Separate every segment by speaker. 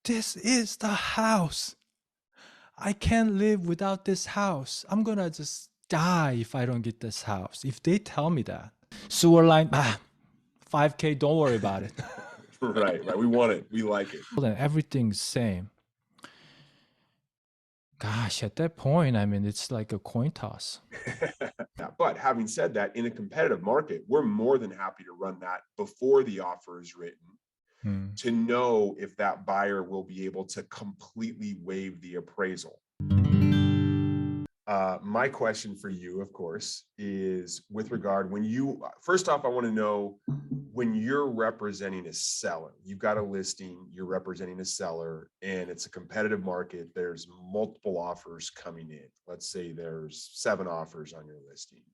Speaker 1: this is the house. I can't live without this house. I'm gonna just die if I don't get this house. If they tell me that, sewer line, 5K, don't worry about it.
Speaker 2: Right. We want it. We like it.
Speaker 1: Then everything's same. Gosh, at that point, I mean, it's like a coin toss.
Speaker 2: Yeah, but having said that, in a competitive market, we're more than happy to run that before the offer is written to know if that buyer will be able to completely waive the appraisal. My question for you, of course, is with regard when you, first off, I want to know when you're representing a seller, you've got a listing, you're representing a seller, and it's a competitive market. There's multiple offers coming in. Let's say there's 7 offers on your listing.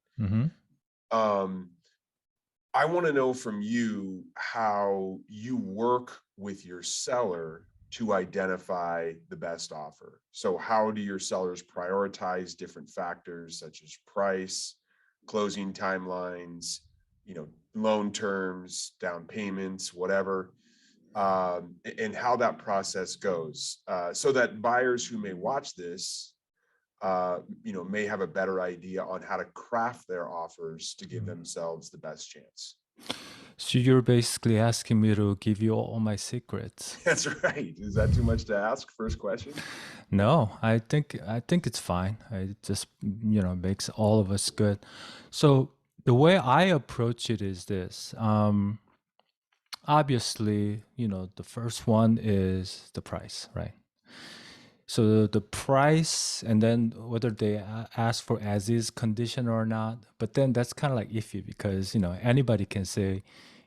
Speaker 2: I want to know from you how you work with your seller to identify the best offer. So how do your sellers prioritize different factors such as price, closing timelines, loan terms, down payments, whatever, and how that process goes, so that buyers who may watch this, may have a better idea on how to craft their offers to give themselves the best chance.
Speaker 1: So you're basically asking me to give you all my secrets.
Speaker 2: That's right. Is that too much to ask? First question.
Speaker 1: No, I think it's fine. It just makes all of us good. So the way I approach it is this. Obviously, the first one is the price, right? So the price, and then whether they ask for as is condition or not. But then that's kind of like iffy because anybody can say,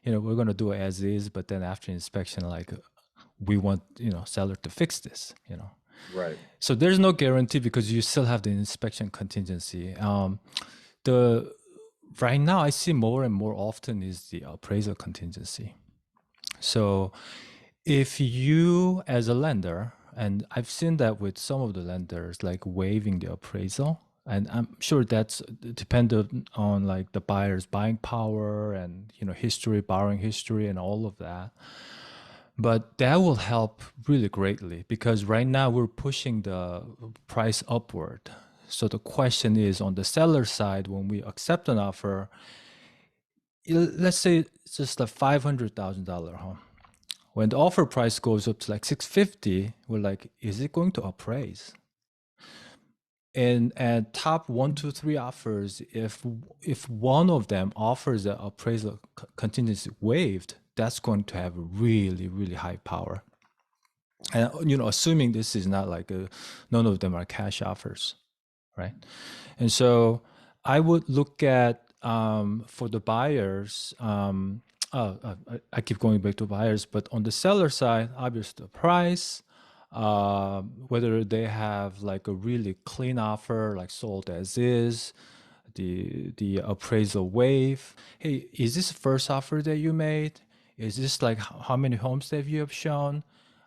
Speaker 1: we're going to do it as is, but then after inspection, like we want seller to fix this,
Speaker 2: Right.
Speaker 1: So there's no guarantee because you still have the inspection contingency. The right now I see more and more often is the appraisal contingency. So if you as a lender, and I've seen that with some of the lenders, like waiving the appraisal, and I'm sure that's dependent on like the buyer's buying power and history, borrowing history, and all of that. But that will help really greatly because right now we're pushing the price upward. So the question is on the seller side, when we accept an offer, let's say it's just a $500,000 home. When the offer price goes up to like 650, we're like, is it going to appraise? And at top 1, 2, 3 offers, if one of them offers the appraisal contingency waived, that's going to have really, really high power. And assuming this is not like none of them are cash offers, right? And so I would look at for the buyers. I keep going back to buyers, but on the seller side, obviously the price, whether they have like a really clean offer, like sold as is, the appraisal waive. Hey, is this the first offer that you made? Is this like how many homes that you have shown?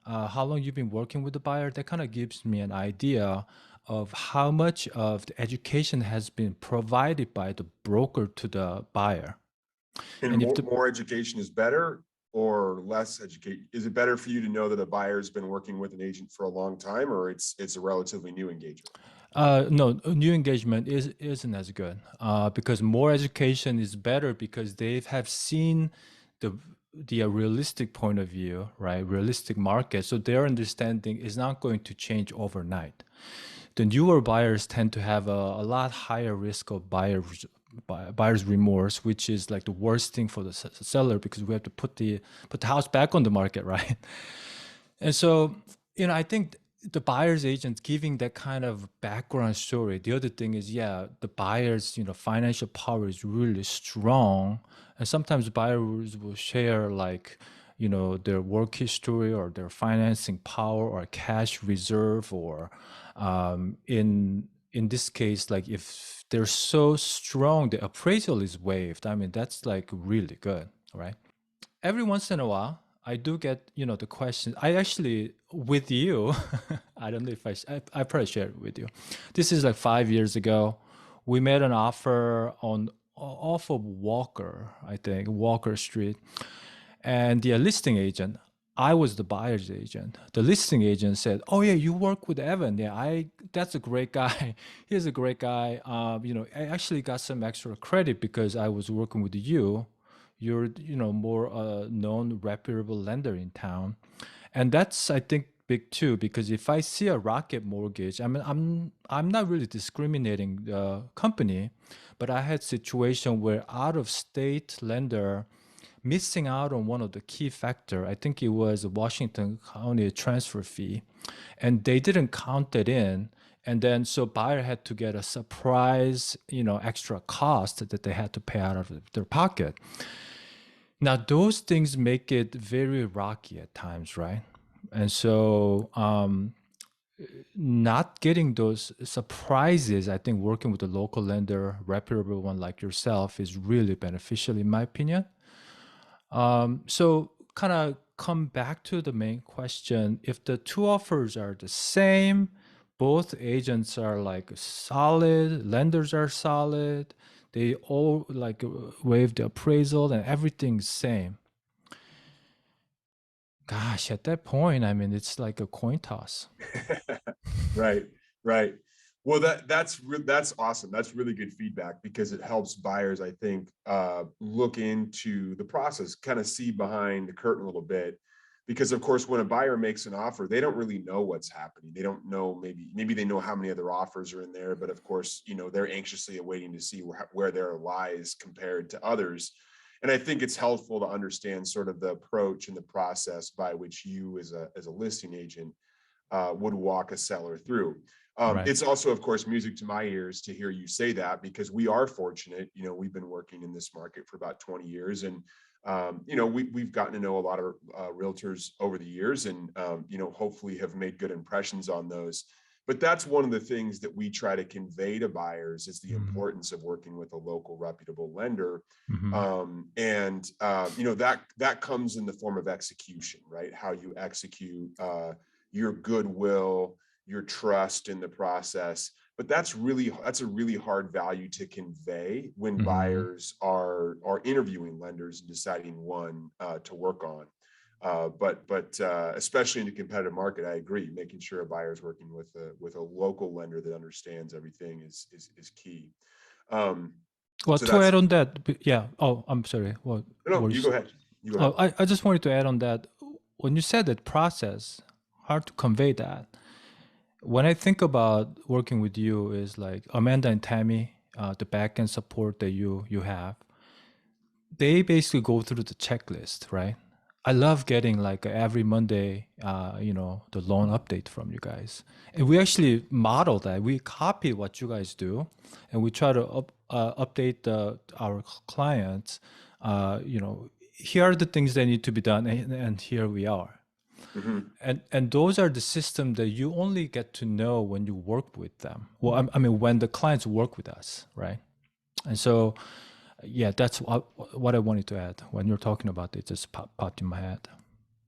Speaker 1: How long you've been working with the buyer? That kind of gives me an idea of how much of the education has been provided by the broker to the buyer.
Speaker 2: And more education is better or less education? Is it better for you to know that a buyer's been working with an agent for a long time, or it's a relatively new engagement?
Speaker 1: No, new engagement isn't as good because more education is better because they have seen the realistic point of view, right? Realistic market. So their understanding is not going to change overnight. The newer buyers tend to have a lot higher risk of buyer's remorse, which is like the worst thing for the seller because we have to put the house back on the market, right? And so, I think the buyer's agent giving that kind of background story. The other thing is, the buyer's financial power is really strong, and sometimes buyers will share like their work history or their financing power or cash reserve, or in this case, like if they're so strong, the appraisal is waived. I mean, that's like really good, right? Every once in a while, I do get, the question. I actually, with you, I don't know if I probably shared it with you. This is like 5 years ago. We made an offer off of Walker, I think, Walker Street. And the listing agent, I was the buyer's agent. The listing agent said, "Oh yeah, you work with Evan. Yeah, that's a great guy. He's a great guy. I actually got some extra credit because I was working with you. You're, more known, reputable lender in town." And that's, I think, big too, because if I see a Rocket Mortgage, I mean, I'm not really discriminating the company, but I had situation where out of state lender missing out on one of the key factor. I think it was a Washington County transfer fee, and they didn't count it in. And then so buyer had to get a surprise, extra cost that they had to pay out of their pocket. Now those things make it very rocky at times, right? And so not getting those surprises, I think working with a local lender, reputable one like yourself, is really beneficial in my opinion. So kind of come back to the main question. If the two offers are the same, both agents are like solid, lenders are solid, they all like waive the appraisal and everything's same. Gosh, at that point, I mean, it's like a coin toss.
Speaker 2: Right, right. Well, that's awesome. That's really good feedback because it helps buyers, I think, look into the process, kind of see behind the curtain a little bit. Because of course, when a buyer makes an offer, they don't really know what's happening. They don't know, maybe they know how many other offers are in there, but of course, they're anxiously awaiting to see where there lies compared to others. And I think it's helpful to understand sort of the approach and the process by which you as a listing agent would walk a seller through.
Speaker 1: Right.
Speaker 2: It's also, of course, music to my ears to hear you say that because we are fortunate. We've been working in this market for about 20 years, and we've gotten to know a lot of realtors over the years, and hopefully have made good impressions on those. But that's one of the things that we try to convey to buyers is the
Speaker 1: Mm-hmm.
Speaker 2: importance of working with a local reputable lender.
Speaker 1: Mm-hmm.
Speaker 2: That comes in the form of execution, right? How you execute your goodwill, your trust in the process. But that's a really hard value to convey when
Speaker 1: Mm-hmm.
Speaker 2: buyers are interviewing lenders and deciding one to work on. But especially in a competitive market, I agree. Making sure a buyer is working with a local lender that understands everything is key. Um,
Speaker 1: Well,
Speaker 2: so
Speaker 1: to
Speaker 2: that's
Speaker 1: add on that, yeah. Oh, I'm sorry. What?
Speaker 2: no.
Speaker 1: What
Speaker 2: You
Speaker 1: is?
Speaker 2: go ahead. You go
Speaker 1: Oh,
Speaker 2: ahead.
Speaker 1: I just wanted to add on that. When you said that process, hard to convey that. When I think about working with you, is like Amanda and Tammy, the backend support that you have. They basically go through the checklist, right? I love getting like every Monday, the loan update from you guys, and we actually model that. We copy what you guys do, and we try to update our clients. Here are the things that need to be done, and here we are.
Speaker 2: Mhm.
Speaker 1: And those are the systems that you only get to know when you work with them. Well, I mean, when the clients work with us, right? And so yeah, that's what I wanted to add when you're talking about it. Just popped in my head.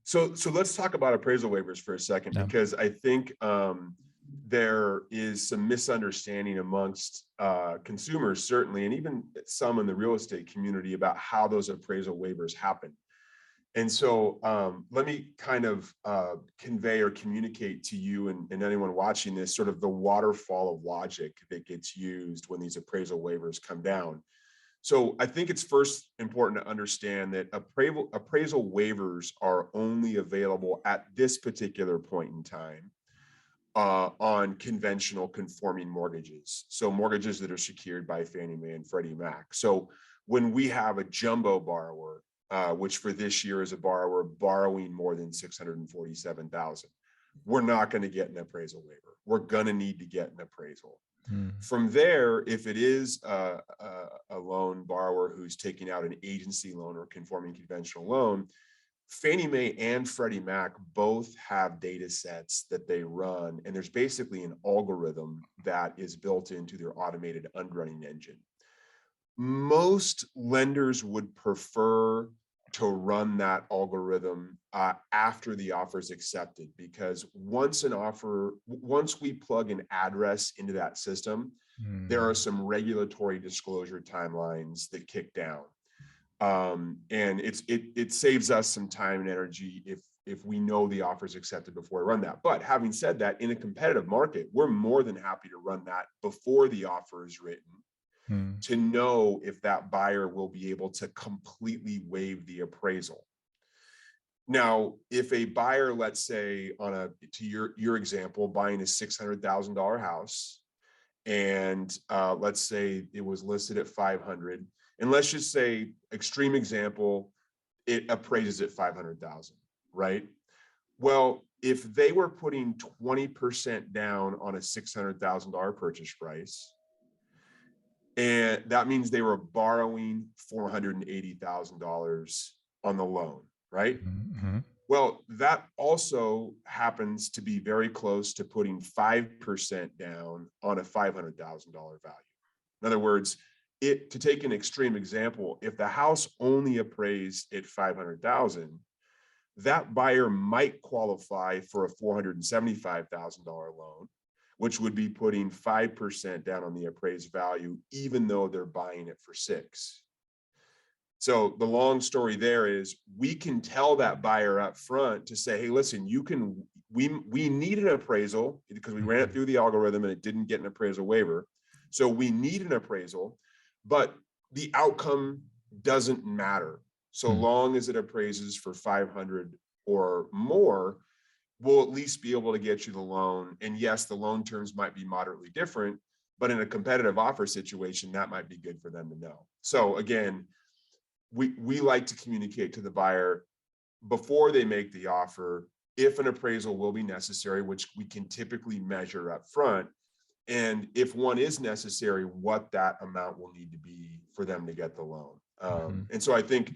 Speaker 2: So let's talk about appraisal waivers for a second,
Speaker 1: Yeah.
Speaker 2: because I think there is some misunderstanding amongst consumers, certainly, and even some in the real estate community about how those appraisal waivers happen. And so let me kind of convey or communicate to you and anyone watching this sort of the waterfall of logic that gets used when these appraisal waivers come down. So I think it's first important to understand that appraisal waivers are only available at this particular point in time on conventional conforming mortgages. So mortgages that are secured by Fannie Mae and Freddie Mac. So when we have a jumbo borrower, which for this year is a borrower borrowing more than $647,000, we're not going to get an appraisal waiver. We're going to need to get an appraisal.
Speaker 1: Mm.
Speaker 2: From there, if it is a loan borrower who's taking out an agency loan or conforming conventional loan, Fannie Mae and Freddie Mac both have data sets that they run, and there's basically an algorithm that is built into their automated underwriting engine. Most lenders would prefer to run that algorithm after the offer is accepted, because once we plug an address into that system, there are
Speaker 1: Mm.
Speaker 2: some regulatory disclosure timelines that kick down. And it saves us some time and energy if we know the offer is accepted before we run that. But having said that, in a competitive market, we're more than happy to run that before the offer is written to know if that buyer will be able to completely waive the appraisal. Now, if a buyer, let's say to your example, buying a $600,000 house, and let's say it was listed at 500, and let's just say, extreme example, it appraises at 500,000, right? Well, if they were putting 20% down on a $600,000 purchase price, and that means they were borrowing $480,000 on the loan, right? Well, that also happens to be very close to putting 5% down on a $500,000 value. In other words, to take an extreme example, if the house only appraised at 500,000, that buyer might qualify for a $475,000 loan, which would be putting 5% down on the appraised value, even though they're buying it for 6. So the long story there is, we can tell that buyer up front to say, hey, listen, we need an appraisal because we ran it through the algorithm and it didn't get an appraisal waiver. So we need an appraisal, but the outcome doesn't matter. So long as it appraises for 500 or more, we'll at least be able to get you the loan. And yes, the loan terms might be moderately different, but in a competitive offer situation, that might be good for them to know. So again, we like to communicate to the buyer before they make the offer if an appraisal will be necessary, which we can typically measure up front. And if one is necessary, what that amount will need to be for them to get the loan. And so I think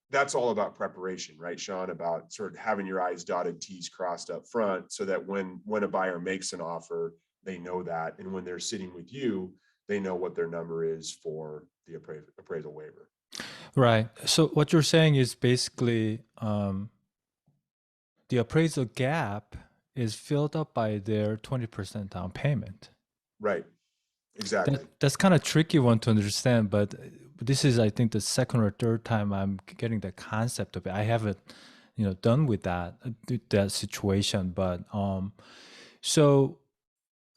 Speaker 2: that's all about preparation, right, Shawn, about sort of having your I's dotted, T's crossed up front, so that when a buyer makes an offer, they know that. And when they're sitting with you, they know what their number is for the appraisal waiver.
Speaker 1: Right. So what you're saying is basically the appraisal gap is filled up by their 20% down payment.
Speaker 2: Right. Exactly.
Speaker 1: That's kind of tricky one to understand, but this is, I think, the second or third time I'm getting the concept of it. I haven't, done with that situation, but so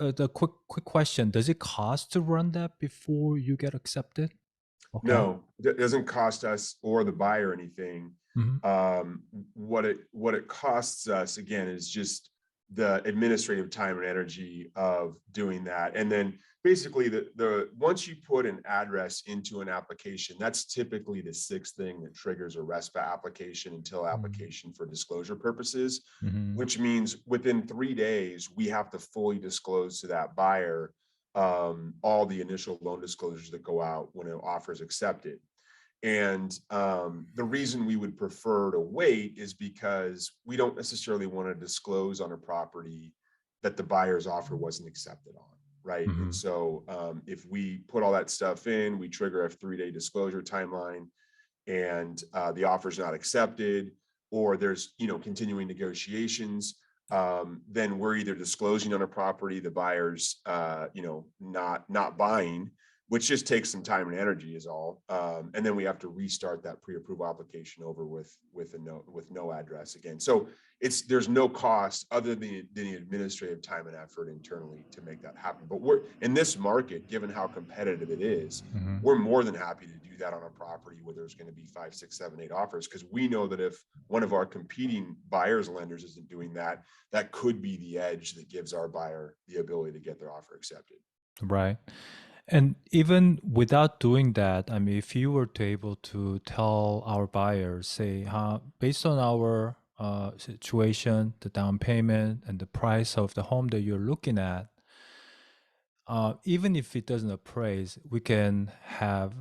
Speaker 1: the quick question: does it cost to run that before you get accepted? Okay.
Speaker 2: No, it doesn't cost us or the buyer anything. What it costs us, again, is just the administrative time and energy of doing that. And then basically the once you put an address into an application, that's typically the 6th thing that triggers a RESPA application until application for disclosure purposes, which means within 3 days, we have to fully disclose to that buyer all the initial loan disclosures that go out when an offer is accepted. And the reason we would prefer to wait is because we don't necessarily want to disclose on a property that the buyer's offer wasn't accepted on, right? And so if we put all that stuff in, we trigger a 3-day disclosure timeline, and the offer's not accepted, or there's continuing negotiations, then we're either disclosing on a property the buyer's not buying, which just takes some time and energy is all. And then we have to restart that pre-approval application over with no address again. So there's no cost other than the administrative time and effort internally to make that happen. But we're in this market, given how competitive it is, we're more than happy to do that on a property where there's going to be 5, 6, 7, 8 offers, because we know that if one of our competing buyers lenders isn't doing that, that could be the edge that gives our buyer the ability to get their offer accepted.
Speaker 1: Right. And even without doing that, I mean, if you were to able to tell our buyers, say, based on our situation, the down payment and the price of the home that you're looking at, even if it doesn't appraise, we can have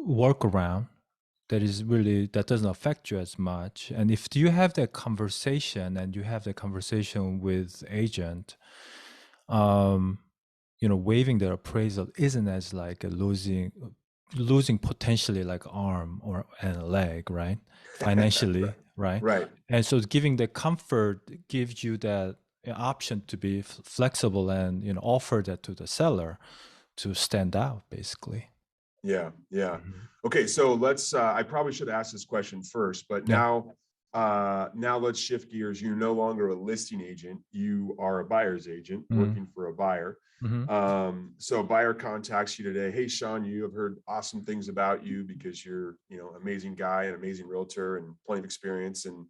Speaker 1: workaround that doesn't affect you as much. And if you have that conversation and you have the conversation with agent, waiving their appraisal isn't as like a losing potentially like arm and a leg, right? Financially, right?
Speaker 2: Right.
Speaker 1: And so giving the comfort gives you that option to be flexible and offer that to the seller to stand out, basically.
Speaker 2: Yeah. Okay, so let's I probably should ask this question first, but now Now let's shift gears. You're no longer a listing agent. You are a buyer's agent
Speaker 1: Mm.
Speaker 2: working for a buyer.
Speaker 1: Mm-hmm.
Speaker 2: So a buyer contacts you today. Hey, Shawn, you have heard awesome things about you because you're, amazing guy, an amazing realtor and plenty of experience. And,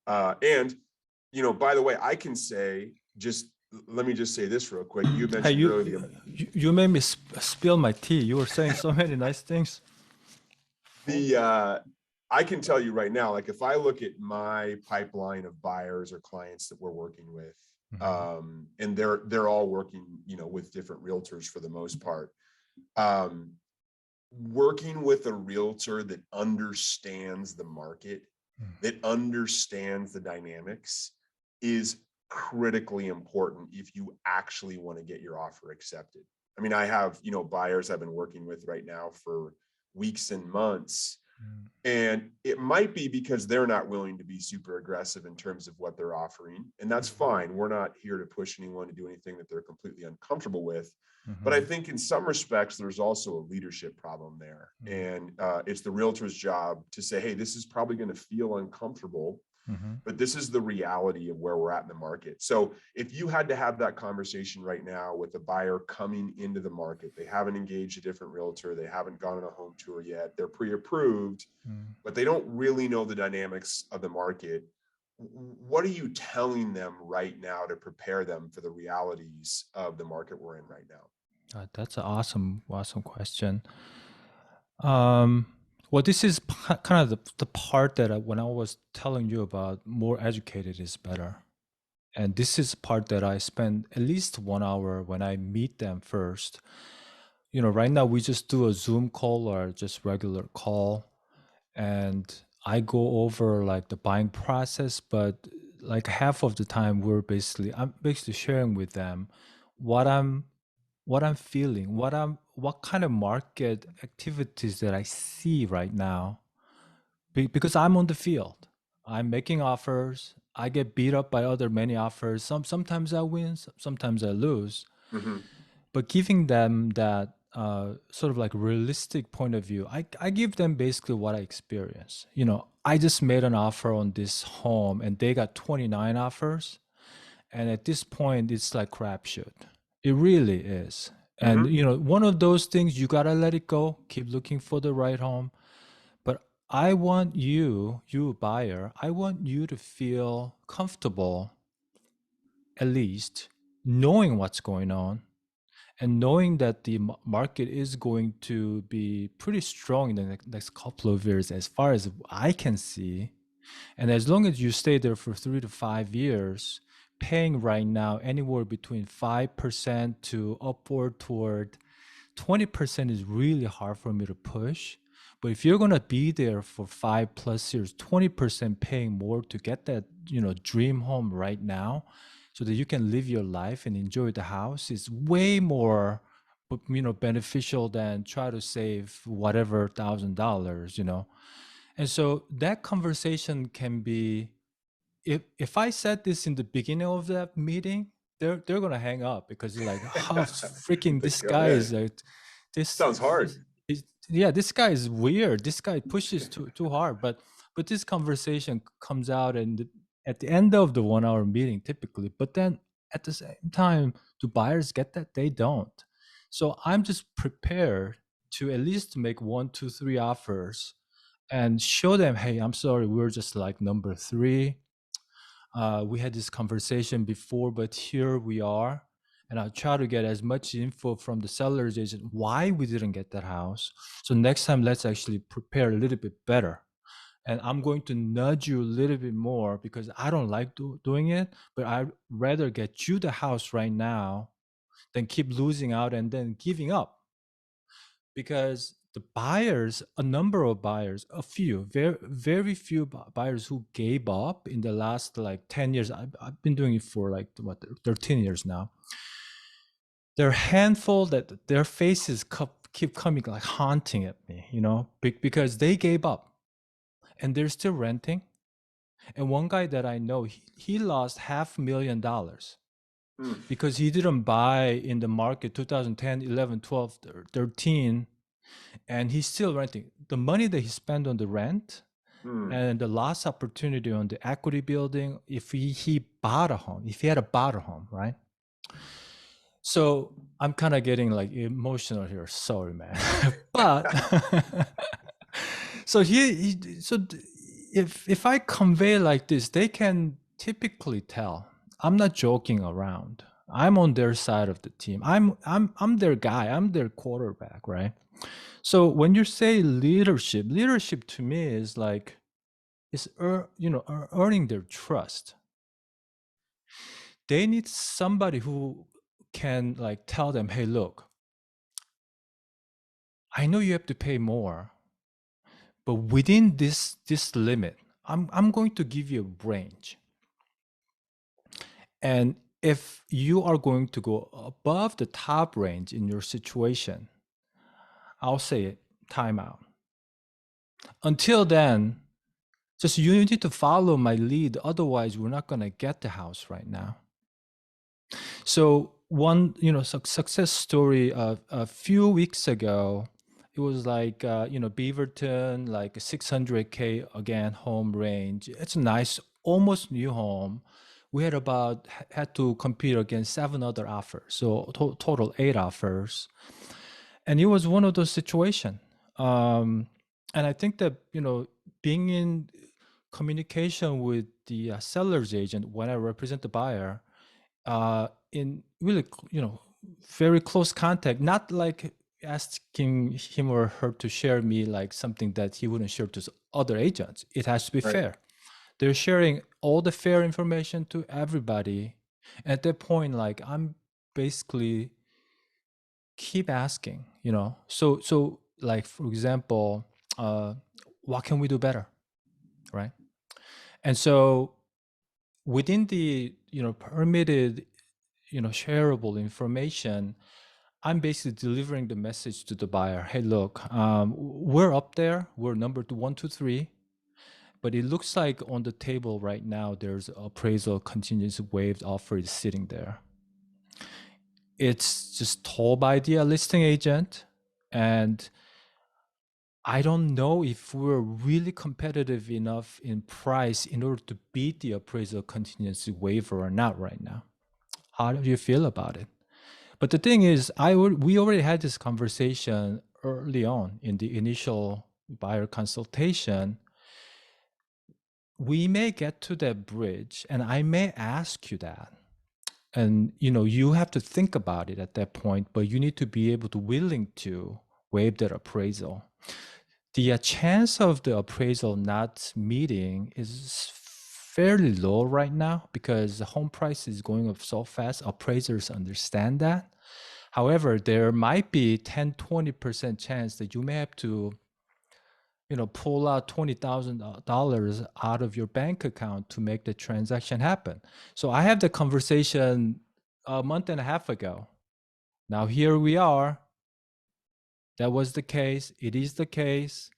Speaker 2: by the way, I can say, let me just say this real quick. You
Speaker 1: Hey,
Speaker 2: mentioned
Speaker 1: you
Speaker 2: earlier
Speaker 1: you made me spill my tea. You were saying so many nice things.
Speaker 2: I can tell you right now, like if I look at my pipeline of buyers or clients that we're working with, and they're all working, with different realtors for the most part. Working with a realtor that understands the market, that understands the dynamics is critically important if you actually want to get your offer accepted. I mean, I have, buyers I've been working with right now for weeks and months. And it might be because they're not willing to be super aggressive in terms of what they're offering. And that's fine. We're not here to push anyone to do anything that they're completely uncomfortable with. But I think in some respects, there's also a leadership problem there. And it's the realtor's job to say, hey, this is probably going to feel uncomfortable, but this is the reality of where we're at in the market. So if you had to have that conversation right now with a buyer coming into the market, they haven't engaged a different realtor, they haven't gone on a home tour yet, they're pre-approved, but they don't really know the dynamics of the market. What are you telling them right now to prepare them for the realities of the market we're in right now?
Speaker 1: That's an awesome question. Well, this is kind of the part that when I was telling you about more educated is better. And this is part that I spend at least 1 hour when I meet them first. Right now we just do a Zoom call or just regular call. And I go over like the buying process, but like half of the time I'm basically sharing with them what I'm feeling, what kind of market activities that I see right now. Because I'm on the field. I'm making offers. I get beat up by other many offers. Sometimes I win, sometimes I lose. But giving them that sort of like realistic point of view, I give them basically what I experience. I just made an offer on this home and they got 29 offers. And at this point, it's like crapshoot. It really is. And, one of those things, you got to let it go. Keep looking for the right home. But I want you buyer, I want you to feel comfortable, at least knowing what's going on and knowing that the market is going to be pretty strong in the next couple of years, as far as I can see. And as long as you stay there for 3 to 5 years, paying right now anywhere between 5% to upward toward 20% is really hard for me to push. But if you're gonna be there for 5+ years, 20% paying more to get that, dream home right now, so that you can live your life and enjoy the house is way more, beneficial than try to save whatever $1,000. And so that conversation can be, if I said this in the beginning of that meeting, they're gonna hang up because they're like, how freaking this
Speaker 2: Oh,
Speaker 1: guy is
Speaker 2: man.
Speaker 1: like,
Speaker 2: Sounds hard.
Speaker 1: yeah, this guy is weird. This guy pushes too hard. But this conversation comes out and at the end of the 1 hour meeting typically. But then at the same time, do buyers get that? They don't. So I'm just prepared to at least make 1, 2, 3 offers and show them, hey, I'm sorry, we're just like number 3. We had this conversation before, but here we are. And I'll try to get as much info from the seller's agent why we didn't get that house. So next time, let's actually prepare a little bit better. And I'm going to nudge you a little bit more because I don't like doing it, but I'd rather get you the house right now than keep losing out and then giving up. Because the buyers, a number of buyers, a few, very, very few buyers who gave up in the last like 10 years. I've been doing it for like, 13 years now. There are a handful that their faces keep coming like haunting at me, because they gave up and they're still renting. And one guy that I know, he lost $500,000 because he didn't buy in the market 2010, 11, 12, 13, and he's still renting. The money that he spent on the rent
Speaker 2: Hmm.
Speaker 1: And the lost opportunity on the equity building if he bought a home, if he had a bought a home, right? So I'm kind of getting like emotional here. Sorry, man. But so if I convey like this, they can typically tell. I'm not joking around. I'm on their side of the team. I'm their guy. I'm their quarterback, right? So when you say leadership to me is like earning their trust. They need somebody who can like tell them, hey, look, I know you have to pay more, but within this limit, I'm going to give you a range. And if you are going to go above the top range in your situation, I'll say it, timeout. Until then, just you need to follow my lead. Otherwise, we're not going to get the house right now. So one, success story a few weeks ago, it was like, Beaverton, like a 600K again, home range. It's a nice, almost new home. We had to compete against 7 other offers. So total 8 offers. And it was one of those situations. And I think that, being in communication with the seller's agent when I represent the buyer, in really, very close contact, not like asking him or her to share me like something that he wouldn't share to other agents. It has to be
Speaker 2: Right.
Speaker 1: fair. They're sharing all the fair information to everybody. At that point, like I'm basically keep asking, so like for example, what can we do better, right? And so within the permitted shareable information, I'm basically delivering the message to the buyer. Hey, look, we're up there. We're number 1, 2, 3. But it looks like on the table right now, there's appraisal contingency waived offer is sitting there. It's just told by the listing agent. And I don't know if we're really competitive enough in price in order to beat the appraisal contingency waiver or not right now. How do you feel about it? But the thing is, we already had this conversation early on in the initial buyer consultation. We may get to that bridge, and I may ask you that. And you have to think about it at that point, but you need to be able to willing to waive that appraisal. The chance of the appraisal not meeting is fairly low right now because the home price is going up so fast. Appraisers understand that. However, there might be 10-20% chance that you may have to, pull out $20,000 out of your bank account to make the transaction happen. So I had the conversation a month and a half ago. Now here we are. That was the case. It is the case.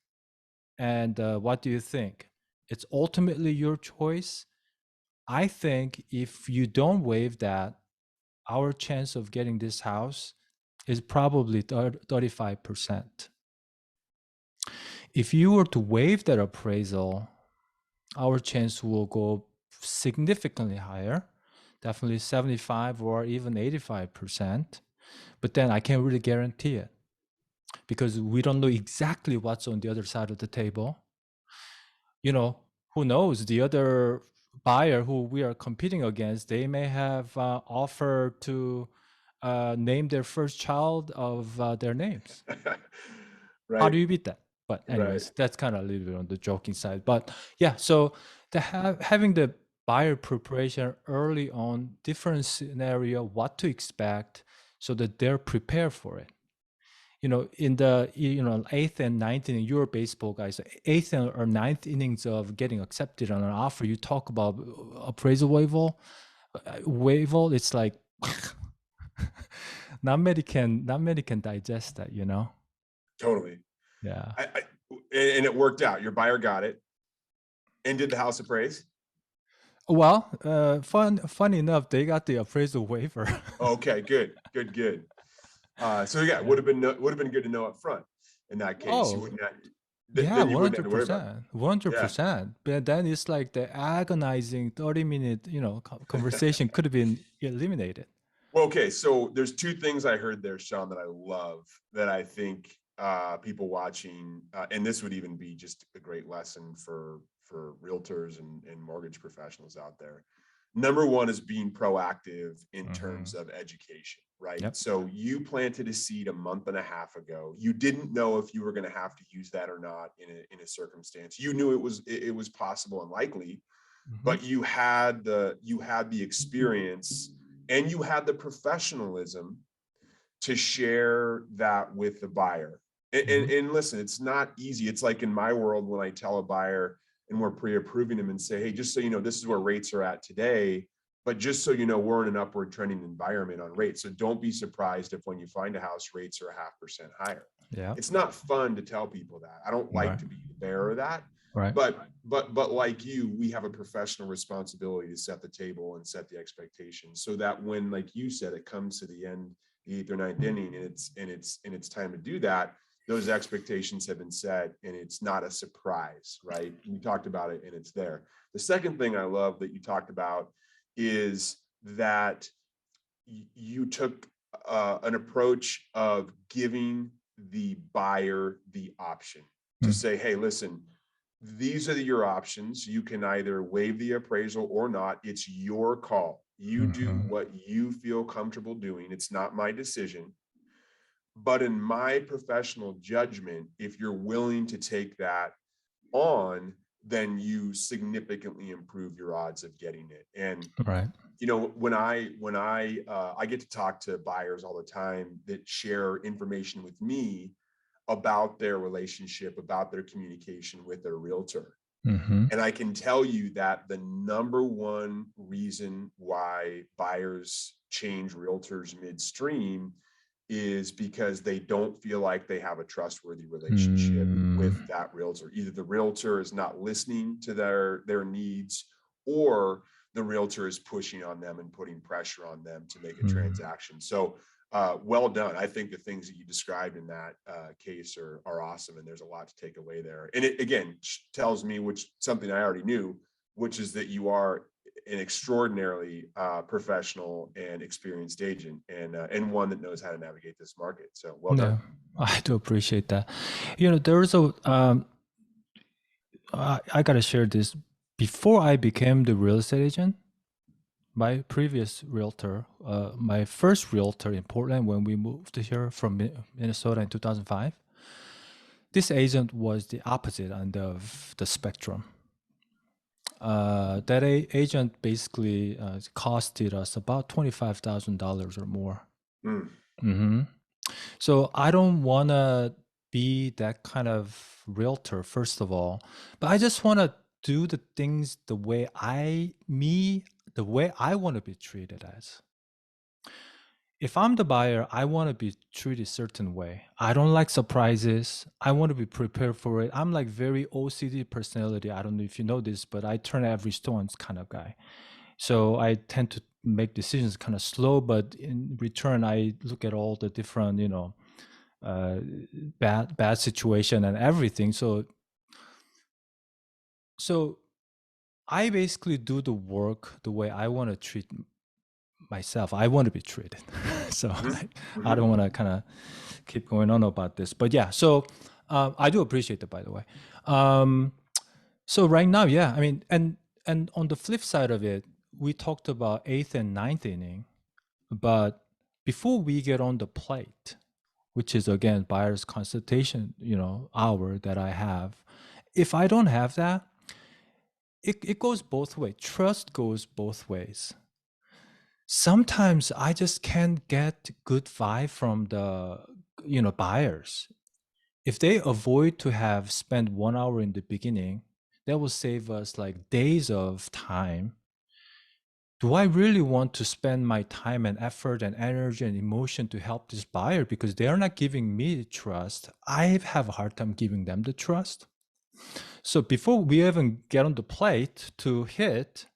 Speaker 1: And what do you think? It's ultimately your choice. I think if you don't waive that, our chance of getting this house is probably 35%. If you were to waive that appraisal, our chance will go significantly higher, definitely 75 or even 85%. But then I can't really guarantee it because we don't know exactly what's on the other side of the table. Who knows? The other buyer who we are competing against, they may have offered to name their first child of their names. How
Speaker 2: Right.
Speaker 1: do you beat that? But
Speaker 2: Right.
Speaker 1: anyways, that's kind of a little bit on the joking side. But yeah, so having the buyer preparation early on, different scenario, what to expect, so that they're prepared for it. In the 8th and 9th inning, you're baseball guys, 8th or 9th innings of getting accepted on an offer, you talk about appraisal waiver. It's like not many can digest that.
Speaker 2: Totally.
Speaker 1: Yeah.
Speaker 2: And it worked out. Your buyer got it. And did the house appraise?
Speaker 1: Well, funny enough, they got the appraisal waiver.
Speaker 2: Okay, good. So yeah,
Speaker 1: Yeah.
Speaker 2: would have been good to know up front. In that case, you
Speaker 1: Oh,
Speaker 2: wouldn't have,
Speaker 1: Yeah,
Speaker 2: then you wouldn't have to worry about
Speaker 1: 100%,
Speaker 2: it. Yeah.
Speaker 1: 100%. But then it's like the agonizing 30-minute, conversation could have been eliminated.
Speaker 2: Well, okay, so there's two things I heard there, Shawn, that I love, that I think people watching, and this would even be just a great lesson for realtors and mortgage professionals out there. Number one is being proactive in terms of education, right?
Speaker 1: Yep.
Speaker 2: So you planted a seed a month and a half ago. You didn't know if you were going to have to use that or not in a circumstance. You knew it was possible and likely, but you had the experience and you had the professionalism to share that with the buyer. And listen, it's not easy. It's like in my world, when I tell a buyer and we're pre-approving them and say, hey, just so you know, this is where rates are at today, but just so you know, we're in an upward trending environment on rates. So don't be surprised if when you find a house, rates are 0.5% higher.
Speaker 1: Yeah.
Speaker 2: It's not fun to tell people that. I don't like to be the bearer of that.
Speaker 1: Right.
Speaker 2: But like you, we have a professional responsibility to set the table and set the expectations so that when, like you said, it comes to the end, the 8th or 9th inning, and it's time to do that, those expectations have been set and it's not a surprise, right? We talked about it and it's there. The second thing I love that you talked about is that you took an approach of giving the buyer the option to say, hey, listen, these are your options. You can either waive the appraisal or not. It's your call. You do what you feel comfortable doing. It's not my decision. But in my professional judgment, if you're willing to take that on, then you significantly improve your odds of getting it. And
Speaker 1: Right.
Speaker 2: when I get to talk to buyers all the time that share information with me about their relationship, about their communication with their realtor. And I can tell you that the number one reason why buyers change realtors midstream is because they don't feel like they have a trustworthy relationship with that realtor. Either the realtor is not listening to their needs, or the realtor is pushing on them and putting pressure on them to make a transaction. So well done. I think the things that you described in that case are awesome, and there's a lot to take away there. And it again tells me, which something I already knew, which is that you are an extraordinarily professional and experienced agent, and one that knows how to navigate this market. So well done.
Speaker 1: I do appreciate that. There's I gotta share this. Before I became the real estate agent, my previous realtor, my first realtor in Portland when we moved here from Minnesota in 2005, this agent was the opposite end of the spectrum. That agent basically costed us about $25,000 or more. So I don't want to be that kind of realtor, first of all, but I just want to do the things the way I want to be treated as. If I'm the buyer, I want to be treated a certain way. I don't like surprises. I want to be prepared for it. I'm like very OCD personality. I don't know if you know this, but I turn every stone kind of guy. So I tend to make decisions kind of slow, but in return, I look at all the different, bad situation and everything. So I basically do the work the way I want to treat myself. I want to be treated. So I don't want to kind of keep going on about this, but yeah. So I do appreciate that, by the way. So right now, yeah, I mean, and on the flip side of it, we talked about 8th and 9th inning, but before we get on the plate, which is again buyer's consultation, hour that I have, if I don't have that, it goes both ways. Trust goes both ways. Sometimes I just can't get good vibe from the buyers. If they avoid to have spent 1 hour in the beginning, that will save us like days of time. Do I really want to spend my time and effort and energy and emotion to help this buyer because they are not giving me the trust? I have a hard time giving them the trust. So before we even get on the plate to hit,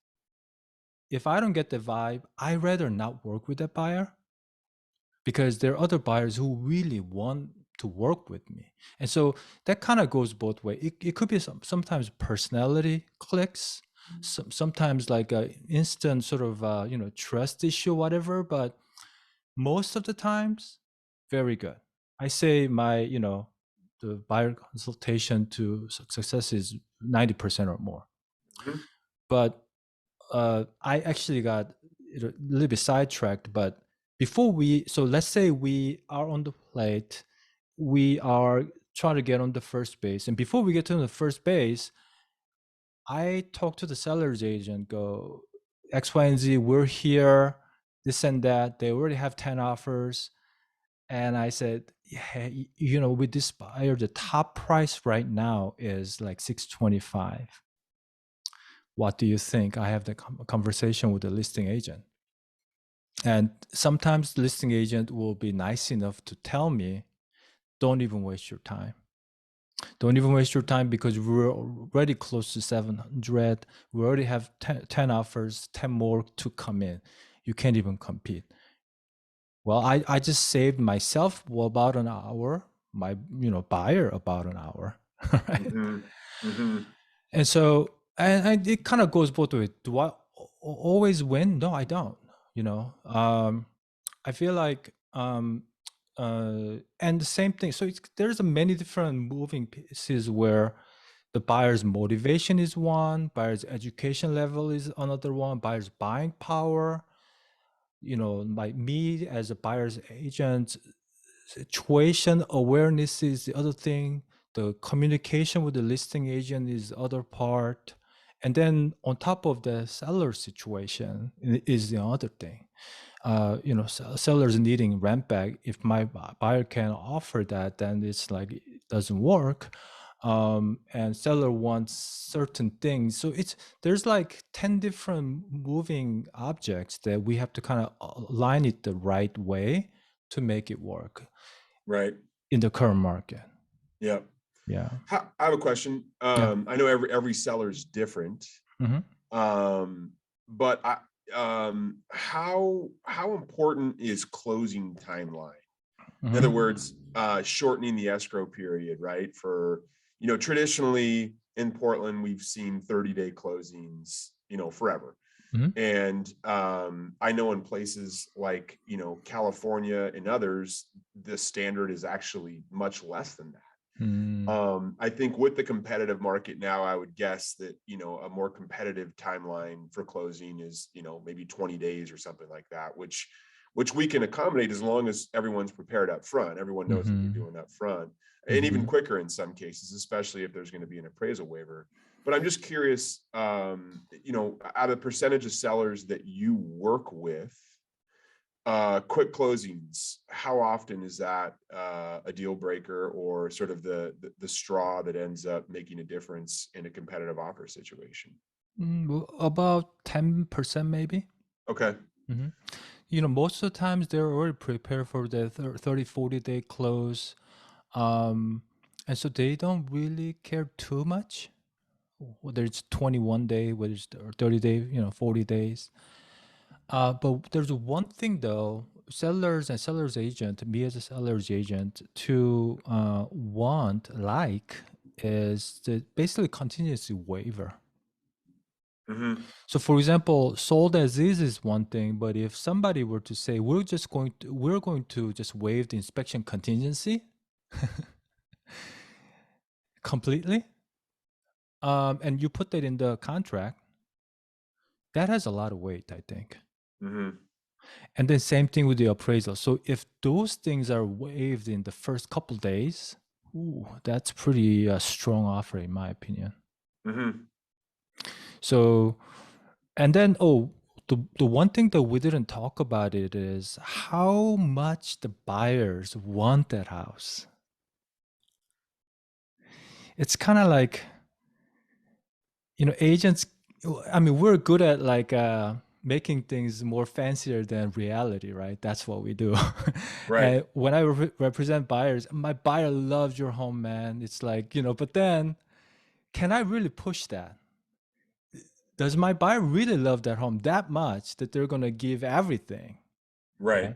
Speaker 1: if I don't get the vibe, I'd rather not work with that buyer, because there are other buyers who really want to work with me. And so that kind of goes both ways. It could be sometimes personality clicks, sometimes like a instant sort of trust issue, whatever. But most of the times, very good. I say my the buyer consultation to success is 90% or more.
Speaker 2: Mhm.
Speaker 1: But I actually got a little bit sidetracked. But so let's say we are on the plate, we are trying to get on the first base, and before we get to the first base, I talk to the seller's agent, go X, Y, and Z, we're here, this and that. They already have 10 offers. And I said, yeah, with this buyer, the top price right now is like 625. What do you think? I have the conversation with the listing agent. And sometimes the listing agent will be nice enough to tell me, don't even waste your time. Don't even waste your time because we're already close to 700. We already have 10 offers, 10 more to come in. You can't even compete. Well, I just saved myself about an hour, my buyer about an hour, right?
Speaker 2: Mhm. Mhm.
Speaker 1: And so, and it kind of goes both ways. Do I always win? No, I don't. I feel like, and the same thing. So there's a many different moving pieces where the buyer's motivation is one, buyer's education level is another one, buyer's buying power. Like me as a buyer's agent, situation awareness is the other thing. The communication with the listing agent is the other part. And then on top of the seller situation is the other thing. Sellers needing rent back. If my buyer can offer that, then it's like it doesn't work. And seller wants certain things. So there's like 10 different moving objects that we have to kind of align it the right way to make it work
Speaker 2: Right.
Speaker 1: in the current market.
Speaker 2: Yeah.
Speaker 1: Yeah.
Speaker 2: I have a question.
Speaker 1: Yeah.
Speaker 2: I know every seller is different.
Speaker 1: Hmm.
Speaker 2: But how important is closing timeline? In other
Speaker 1: Hmm.
Speaker 2: words, shortening the escrow period, right? Traditionally in Portland, we've seen 30-day closings, forever.
Speaker 1: Hmm.
Speaker 2: And I know in places like, California and others, the standard is actually much less than that.
Speaker 1: Mm.
Speaker 2: I think with the competitive market now, I would guess that, a more competitive timeline for closing is, maybe 20 days or something like that, which we can accommodate as long as everyone's prepared up front. Everyone knows what they're
Speaker 1: Hmm.
Speaker 2: doing up front, and even
Speaker 1: Hmm.
Speaker 2: quicker in some cases, especially if there's going to be an appraisal waiver. But I'm just curious, out of the percentage of sellers that you work with, quick closings, how often is that a deal breaker or sort of the straw that ends up making a difference in a competitive offer situation?
Speaker 1: Well, about 10% maybe.
Speaker 2: Okay.
Speaker 1: Hmm. Most of the times they're already prepared for the 30, 40-day close. And so they don't really care too much, whether it's 21 day, whether it's 30 day, 40 days. But there's one thing though, sellers and sellers agent, me as a sellers agent, to is the basically contingency waiver.
Speaker 2: Mm-hmm.
Speaker 1: So for example, sold as is one thing, but if somebody were to say we're going to just waive the inspection contingency completely, and you put that in the contract, that has a lot of weight, I think.
Speaker 2: Mm-hmm.
Speaker 1: And then same thing with the appraisal. So if those things are waived in the first couple days, that's pretty strong offer in my opinion.
Speaker 2: Mm-hmm.
Speaker 1: So, and then the one thing that we didn't talk about it is how much the buyers want that house. It's kind of like, agents, I mean, we're good at like making things more fancier than reality, right? That's what we do.
Speaker 2: Right.
Speaker 1: And when I represent buyers, my buyer loves your home, man. It's like, but then can I really push that? Does my buyer really love that home that much that they're going to give everything,
Speaker 2: Right.
Speaker 1: right?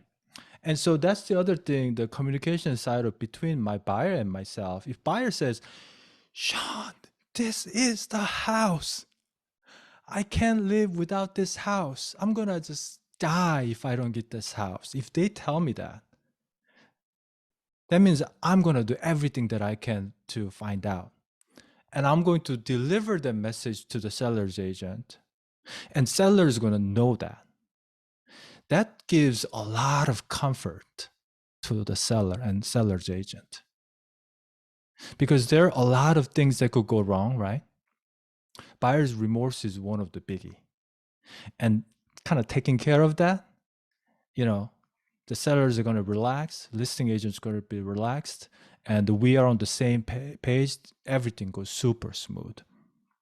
Speaker 1: And so that's the other thing, the communication side of between my buyer and myself. If buyer says, Shawn, this is the house. I can't live without this house. I'm gonna just die if I don't get this house. If they tell me that, that means I'm gonna do everything that I can to find out. And I'm going to deliver the message to the seller's agent. And seller is gonna know that. That gives a lot of comfort to the seller and seller's agent. Because there are a lot of things that could go wrong, right? Buyer's remorse is one of the biggie. And kind of taking care of that, you know, the sellers are going to relax, listing agents going to be relaxed, and we are on the same page. Everything goes super smooth.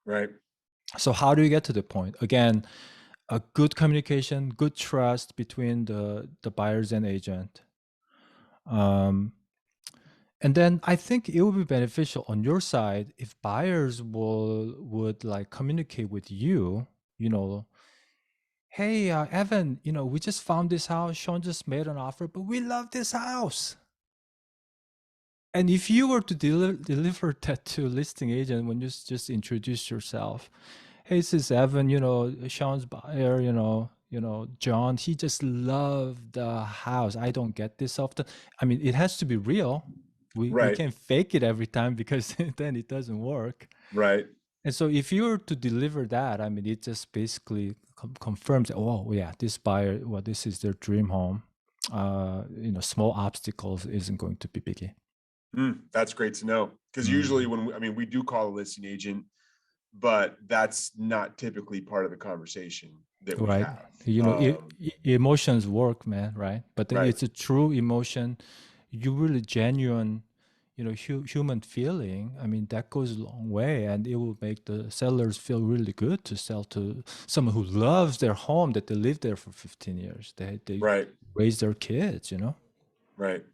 Speaker 2: Right.
Speaker 1: So how do you get to the point? Again, a good communication, good trust between the buyers and agent. And then I think it would be beneficial on your side if buyers would like communicate with you, you know, hey, Evan, you know, we just found this house. Shawn just made an offer, but we love this house. And if you were to deliver that to a listing agent when you just introduce yourself, hey, this is Evan, you know, Shawn's buyer, John, he just loved the house. I don't get this often. I mean, it has to be real. We
Speaker 2: Right.
Speaker 1: can't fake it every time because then it doesn't work.
Speaker 2: Right.
Speaker 1: And so if you were to deliver that, I mean, it just basically confirms, oh yeah, this buyer, well, this is their dream home. Small obstacles isn't going to be biggie.
Speaker 2: That's great to know. Because usually when we do call a listing agent, but that's not typically part of the conversation that we
Speaker 1: Right.
Speaker 2: have.
Speaker 1: Emotions work, man, right? But then
Speaker 2: Right.
Speaker 1: it's a true emotion. You really genuine, human feeling. I mean, that goes a long way, and it will make the sellers feel really good to sell to someone who loves their home that they lived there for 15 years. They
Speaker 2: Right.
Speaker 1: raise their kids,
Speaker 2: Right.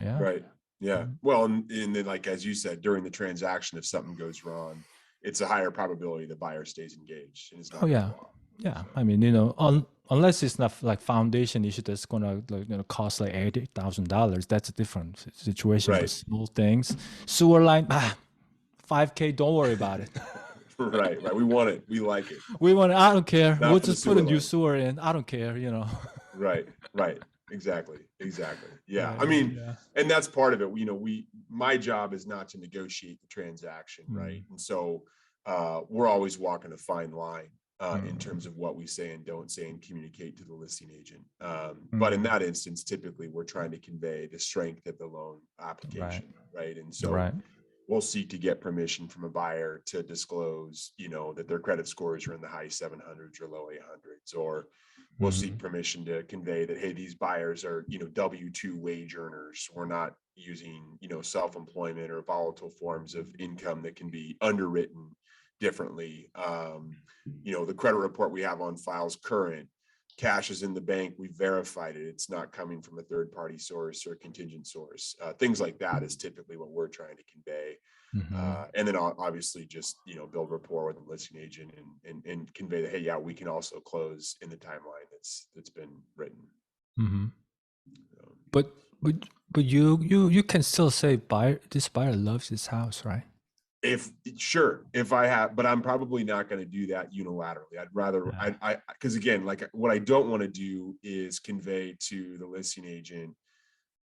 Speaker 1: Yeah.
Speaker 2: Right. Yeah. Well, and then like, as you said, during the transaction, if something goes wrong, it's a higher probability the buyer stays engaged and is
Speaker 1: Oh
Speaker 2: not going to
Speaker 1: yeah,
Speaker 2: walk.
Speaker 1: yeah.
Speaker 2: So,
Speaker 1: I mean, unless it's not like foundation issue that's gonna cost like $80,000, that's a different situation. But
Speaker 2: right.
Speaker 1: small things, sewer line, 5K, don't worry about it.
Speaker 2: Right. Right. We want it. We like it.
Speaker 1: We want. I don't care. We'll
Speaker 2: Not for the
Speaker 1: just put a
Speaker 2: sewer
Speaker 1: new
Speaker 2: line.
Speaker 1: sewer in. I don't care.
Speaker 2: Right. Right. Exactly. Exactly. Yeah. I
Speaker 1: Yeah,
Speaker 2: mean,
Speaker 1: yeah.
Speaker 2: and that's part of it. My job is not to negotiate the transaction. Right.
Speaker 1: Mm,
Speaker 2: And so we're always walking a fine line in
Speaker 1: mm,
Speaker 2: terms of what we say and don't say and communicate to the listing agent. But in
Speaker 1: mm.
Speaker 2: that instance, typically we're trying to convey the strength of the loan
Speaker 1: Right,
Speaker 2: application. Right. And so
Speaker 1: right.
Speaker 2: we'll seek to get permission from a buyer to disclose, that their credit scores are in the high 700s or low 800s, or we'll seek
Speaker 1: Mm,
Speaker 2: permission to convey that, hey, these buyers are, W-2 wage earners. We're not using, self-employment or volatile forms of income that can be underwritten differently. The credit report we have on files current, cash is in the bank, we verified it, it's not coming from a third party source or a contingent source. Things like that is typically what we're trying to convey.
Speaker 1: mm-hmm,
Speaker 2: And then obviously just, build rapport with the listing agent and convey that, hey, yeah, we can also close in the timeline that's been written.
Speaker 1: mm-hmm.
Speaker 2: Um,
Speaker 1: But but but you can still say this buyer loves this house, right?
Speaker 2: if I have, but I'm probably not going to do that unilaterally. I'd rather,
Speaker 1: Yeah.
Speaker 2: because again, like what I don't want to do is convey to the listing agent,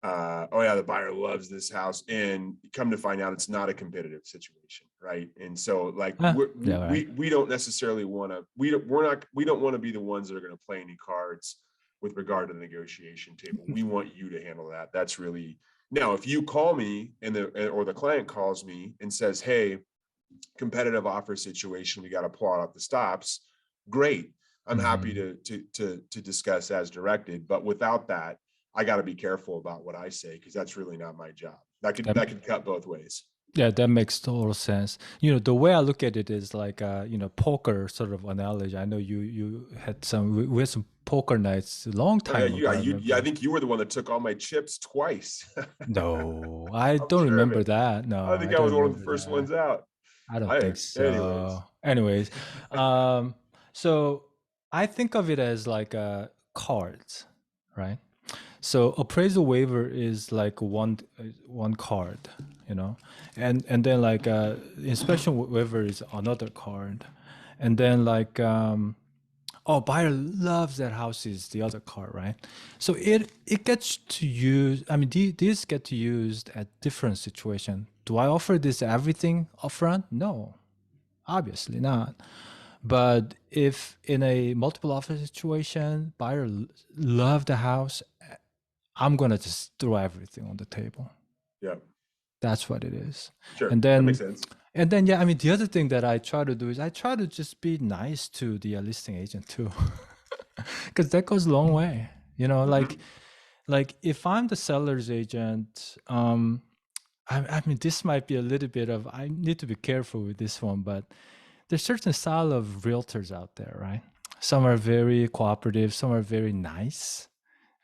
Speaker 2: oh yeah, the buyer loves this house, and come to find out it's not a competitive situation, right? And so like
Speaker 1: Yeah, right.
Speaker 2: we don't necessarily want to, we don't want to be the ones that are going to play any cards with regard to the negotiation table. We want you to handle that. That's really, now if you call me or the client calls me and says, hey, competitive offer situation, we got to pull out the stops, great. I'm happy
Speaker 1: Mm-hmm.
Speaker 2: to discuss as directed, but without that, I got to be careful about what I say, because that's really not my job. That
Speaker 1: That,
Speaker 2: could cut both ways.
Speaker 1: yeah, that makes total sense. The way I look at it is like poker sort of analogy. I know you had we had some poker nights a long
Speaker 2: Oh yeah,
Speaker 1: time ago. I
Speaker 2: I
Speaker 1: remember.
Speaker 2: think you were the one that took all my chips twice.
Speaker 1: No, I
Speaker 2: I'm
Speaker 1: don't
Speaker 2: sure of
Speaker 1: remember
Speaker 2: it.
Speaker 1: that. No,
Speaker 2: I think
Speaker 1: I
Speaker 2: I
Speaker 1: don't
Speaker 2: was one of the
Speaker 1: remember
Speaker 2: first
Speaker 1: that.
Speaker 2: ones out.
Speaker 1: I don't think
Speaker 2: Anyways.
Speaker 1: so. Anyways, so I think of it as like cards, right? So appraisal waiver is like one card, you know, and then like inspection waiver is another card, and then like oh, buyer loves that house is the other card, right? So it gets to use. I mean, these get to used at different situation. Do I offer this everything upfront? No, obviously not. But if in a multiple offer situation, buyer love the house, I'm gonna just throw everything on the table.
Speaker 2: Yeah,
Speaker 1: That's what it is.
Speaker 2: sure.
Speaker 1: And
Speaker 2: That makes
Speaker 1: then
Speaker 2: sense.
Speaker 1: yeah, I mean the other thing that I try to do is I try to just be nice to the listing agent too. Because that goes a long way. You know,
Speaker 2: Mhm.
Speaker 1: like if I'm the seller's agent, I mean this might be a little bit of I need to be careful with this one, but there's certain style of realtors out there, right? Some are very cooperative, some are very nice,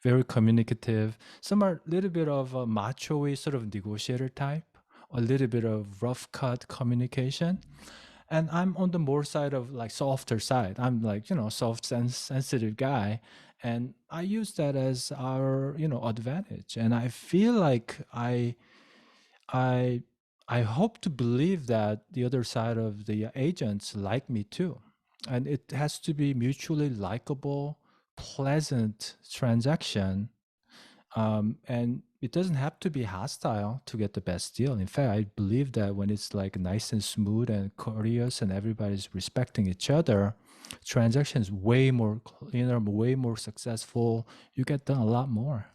Speaker 1: very communicative. Some are a little bit of a macho-y sort of negotiator type, a little bit of rough cut communication. And I'm on the more side of like softer side. I'm like, you know, sensitive guy. And I use that as our, you know, advantage. And I feel like I I hope to believe that the other side of the agents like me too. And it has to be mutually likable, pleasant transaction. And it doesn't have to be hostile to get the best deal. In fact, I believe that when it's like nice and smooth and courteous and everybody's respecting each other, transactions way more cleaner, way more successful. You get done a lot more.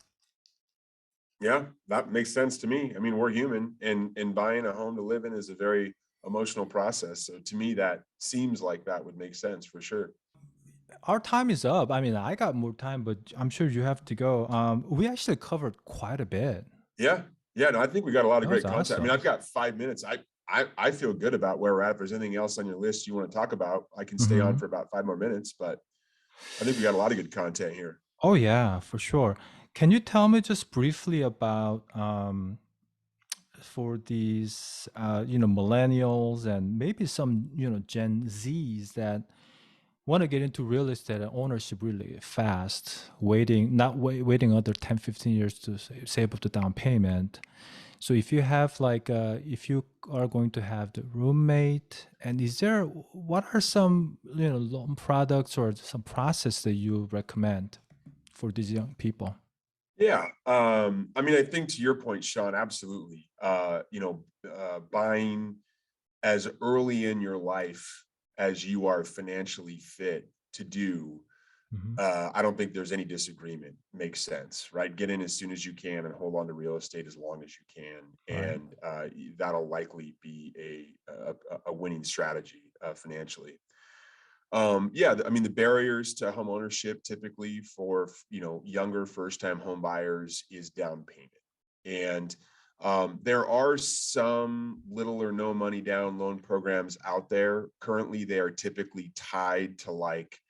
Speaker 2: Yeah, that makes sense to me. I mean, we're human, and buying a home to live in is a very emotional process. So to me, that seems like that would make sense for sure.
Speaker 1: Our time is up. I mean, I got more time, but I'm sure you have to go. We actually covered quite a bit.
Speaker 2: Yeah. Yeah, no, I think we got a lot of
Speaker 1: That was
Speaker 2: great content. I mean,
Speaker 1: awesome.
Speaker 2: I've got 5 minutes. I feel good about where we're at. If there's anything else on your list you want to talk about, I can stay on
Speaker 1: Hmm.
Speaker 2: for about 5 more minutes, but I think we got a lot of good content here.
Speaker 1: Oh yeah, for sure. Can you tell me just briefly about for these you know millennials and maybe some you know Gen Zs that want to get into real estate and ownership really fast, waiting not waiting another 10, 15 years to save up the down payment. So if you have like if you are going to have the roommate, and is there what are some you know loan products or some process that you recommend for these young people?
Speaker 2: Yeah. I mean, I think to your point, Shawn, absolutely. Buying as early in your life as you are financially fit to do,
Speaker 1: Hmm.
Speaker 2: I don't think there's any disagreement. Makes sense, right? Get in as soon as you can and hold on to real estate as long as you can,
Speaker 1: Right.
Speaker 2: and that'll likely be a winning strategy financially. Yeah, I mean, the barriers to home ownership typically for younger first time home buyers is down payment, and there are some little or no money down loan programs out there. Currently, they are typically tied to like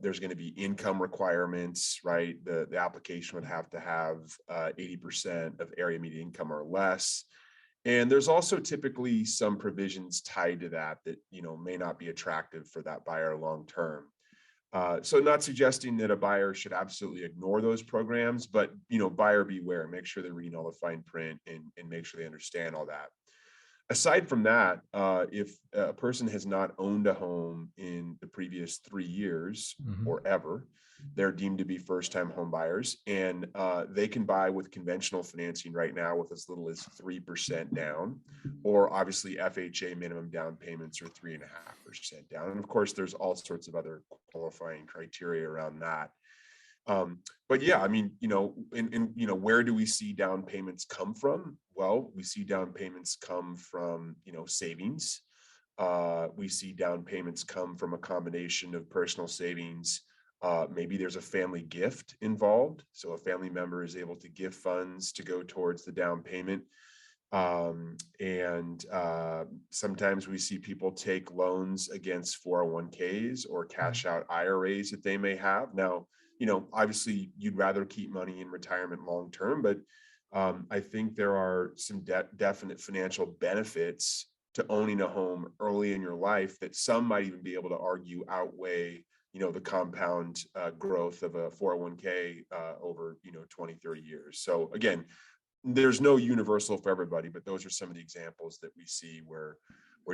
Speaker 2: there's going to be income requirements, right? The application would have to have 80% of area median income or less. And there's also typically some provisions tied to that may not be attractive for that buyer long term. So not suggesting that a buyer should absolutely ignore those programs, but buyer beware, make sure they're reading all the fine print and make sure they understand all that. Aside from that, if a person has not owned a home in the previous 3 years
Speaker 1: Hmm.
Speaker 2: or ever, they're deemed to be first-time home buyers, and they can buy with conventional financing right now with as little as 3% down, or obviously FHA minimum down payments are 3.5% down. And of course, there's all sorts of other qualifying criteria around that. But yeah, I mean, where do we see down payments come from? Well, we see down payments come from, savings. We see down payments come from a combination of personal savings. Maybe there's a family gift involved. So a family member is able to give funds to go towards the down payment. And sometimes we see people take loans against 401ks or cash out IRAs that they may have. Now, obviously you'd rather keep money in retirement long term, but I think there are some definite financial benefits to owning a home early in your life that some might even be able to argue outweigh the compound growth of a 401k over, 20, 30 years. So again, there's no universal for everybody, but those are some of the examples that we see where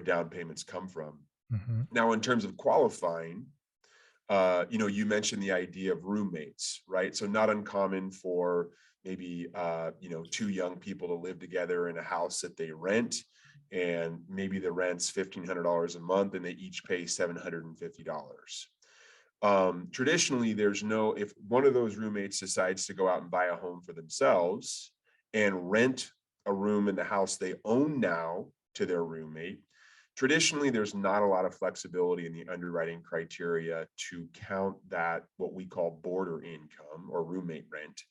Speaker 2: down payments come from.
Speaker 1: Mm-hmm.
Speaker 2: Now, in terms of qualifying, you mentioned the idea of roommates, right? So not uncommon for maybe, two young people to live together in a house that they rent, and maybe the rent's $1,500 a month and they each pay $750. Traditionally, if one of those roommates decides to go out and buy a home for themselves and rent a room in the house they own now to their roommate, traditionally, there's not a lot of flexibility in the underwriting criteria to count that, what we call border income or roommate rent,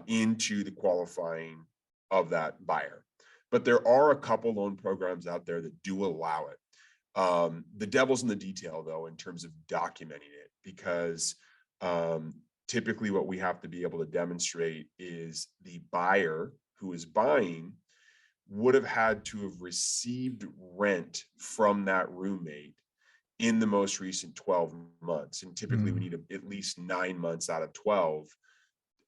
Speaker 2: into the qualifying of that buyer. But there are a couple loan programs out there that do allow it. The devil's in the detail, though, in terms of documenting it, because typically what we have to be able to demonstrate is the buyer who is buying would have had to have received rent from that roommate in the most recent 12 months. And typically we need at least 9 months out of 12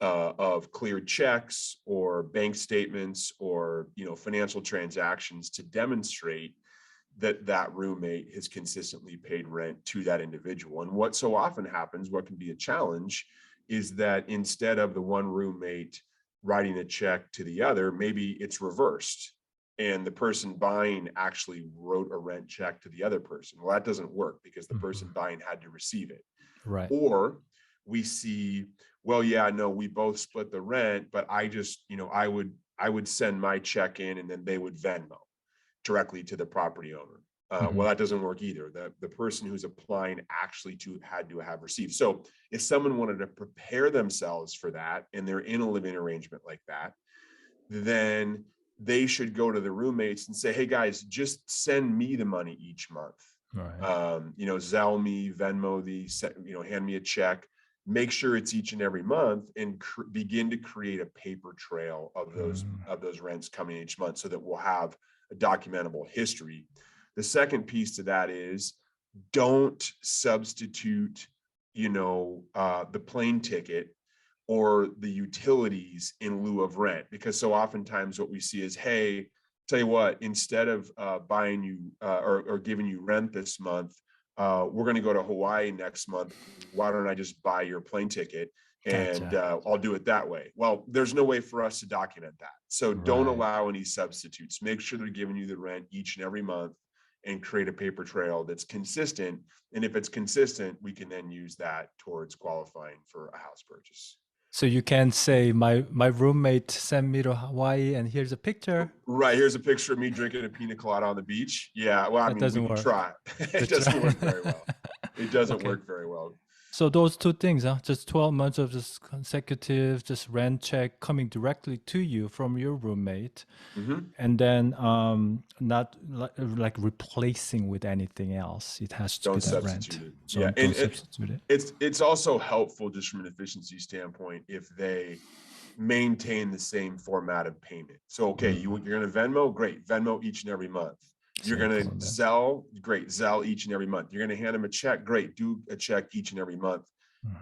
Speaker 2: of cleared checks or bank statements or, financial transactions to demonstrate that that roommate has consistently paid rent to that individual. And what so often happens, what can be a challenge, is that instead of the one roommate writing a check to the other, maybe it's reversed and the person buying actually wrote a rent check to the other person. Well, that doesn't work because the person buying had to receive it.
Speaker 1: Right.
Speaker 2: Or we see, well, yeah, no, we both split the rent, but I just, I would send my check in and then they would Venmo directly to the property owner. Well, that doesn't work either. The person who's applying actually had to have received. So if someone wanted to prepare themselves for that and they're in a living arrangement like that, then they should go to the roommates and say, hey guys, just send me the money each month.
Speaker 1: Right.
Speaker 2: Zelle me, Venmo hand me a check. Make sure it's each and every month, and begin to create a paper trail of those rents coming each month, so that we'll have a documentable history. The second piece to that is, don't substitute, the plane ticket or the utilities in lieu of rent, because so oftentimes what we see is, hey, tell you what, instead of buying you or giving you rent this month, we're going to go to Hawaii next month. Why don't I just buy your plane ticket and I'll do it that way? Well, there's no way for us to document that. So don't allow any substitutes. Make sure they're giving you the rent each and every month, and create a paper trail that's consistent. And if it's consistent, we can then use that towards qualifying for a house purchase.
Speaker 1: So you can say my roommate sent me to Hawaii and here's a picture.
Speaker 2: Right. Here's a picture of me drinking a pina colada on the beach. Yeah. Well, I mean, we can try. It doesn't work very well. It doesn't work very well.
Speaker 1: So those two things, just 12 months of just consecutive, just rent check coming directly to you from your roommate, and then not like replacing with anything else. It has to be that rent. So
Speaker 2: yeah,
Speaker 1: don't substitute it.
Speaker 2: It's also helpful just from an efficiency standpoint if they maintain the same format of payment. So okay, you're going to Venmo, great, Venmo each and every month. You're going to Zelle, great, Zelle each and every month. You're going to hand them a check, great, do a check each and every month.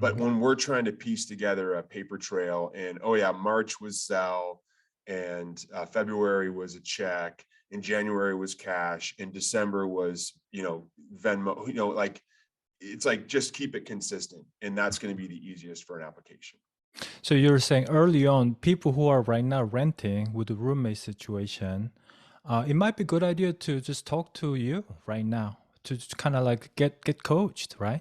Speaker 2: But when we're trying to piece together a paper trail, and oh yeah, March was Zelle, and February was a check, and January was cash, and December was, Venmo, like, it's like, just keep it consistent, and that's going to be the easiest for an application.
Speaker 1: So you're saying early on, people who are right now renting with the roommate situation, it might be a good idea to just talk to you right now to kind of like get coached, right?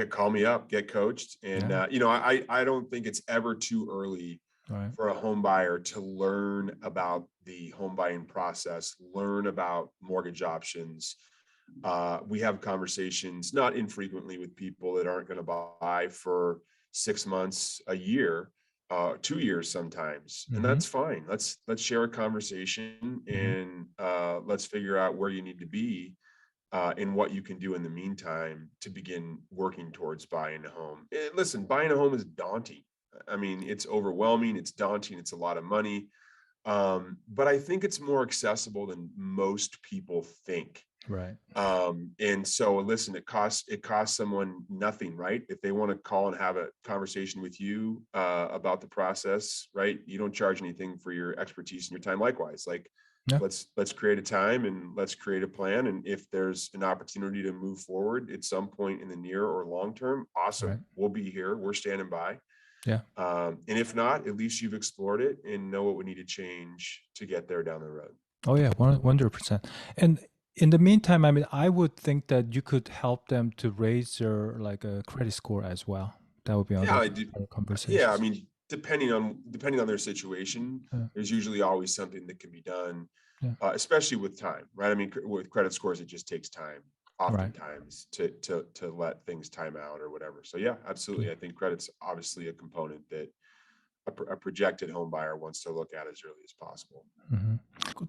Speaker 2: Call me up, get coached. And, I don't think it's ever too early for a home buyer to learn about the home buying process, learn about mortgage options. We have conversations not infrequently with people that aren't going to buy for 6 months, a year, 2 years sometimes, and that's fine. Let's share a conversation, and let's figure out where you need to be and what you can do in the meantime to begin working towards buying a home. Listen, buying a home is daunting. I mean, it's overwhelming, it's daunting, it's a lot of money, but I think it's more accessible than most people think.
Speaker 1: Right.
Speaker 2: And so listen, it costs someone nothing, right? If they want to call and have a conversation with you about the process, right? You don't charge anything for your expertise and your time. Likewise, like
Speaker 1: Yeah.
Speaker 2: let's create a time and let's create a plan. And if there's an opportunity to move forward at some point in the near or long term,
Speaker 1: Right.
Speaker 2: awesome. We'll be here. We're standing by.
Speaker 1: Yeah.
Speaker 2: And if not, at least you've explored it and know what would need to change to get there down the road.
Speaker 1: Oh yeah, 100%. And in the meantime, I mean, I would think that you could help them to raise their like a credit score as well. That would be
Speaker 2: Yeah,
Speaker 1: other
Speaker 2: I do. Yeah, I
Speaker 1: conversations.
Speaker 2: mean, depending on their situation,
Speaker 1: Yeah.
Speaker 2: there's usually always something that can be done,
Speaker 1: Yeah.
Speaker 2: especially with time, right? I mean, with credit scores, it just takes time,
Speaker 1: Right.
Speaker 2: oftentimes, to let things time out or whatever. So yeah, absolutely.
Speaker 1: Yeah.
Speaker 2: I think credit's obviously a component that a projected home buyer wants to look at as early as possible.
Speaker 1: Hmm.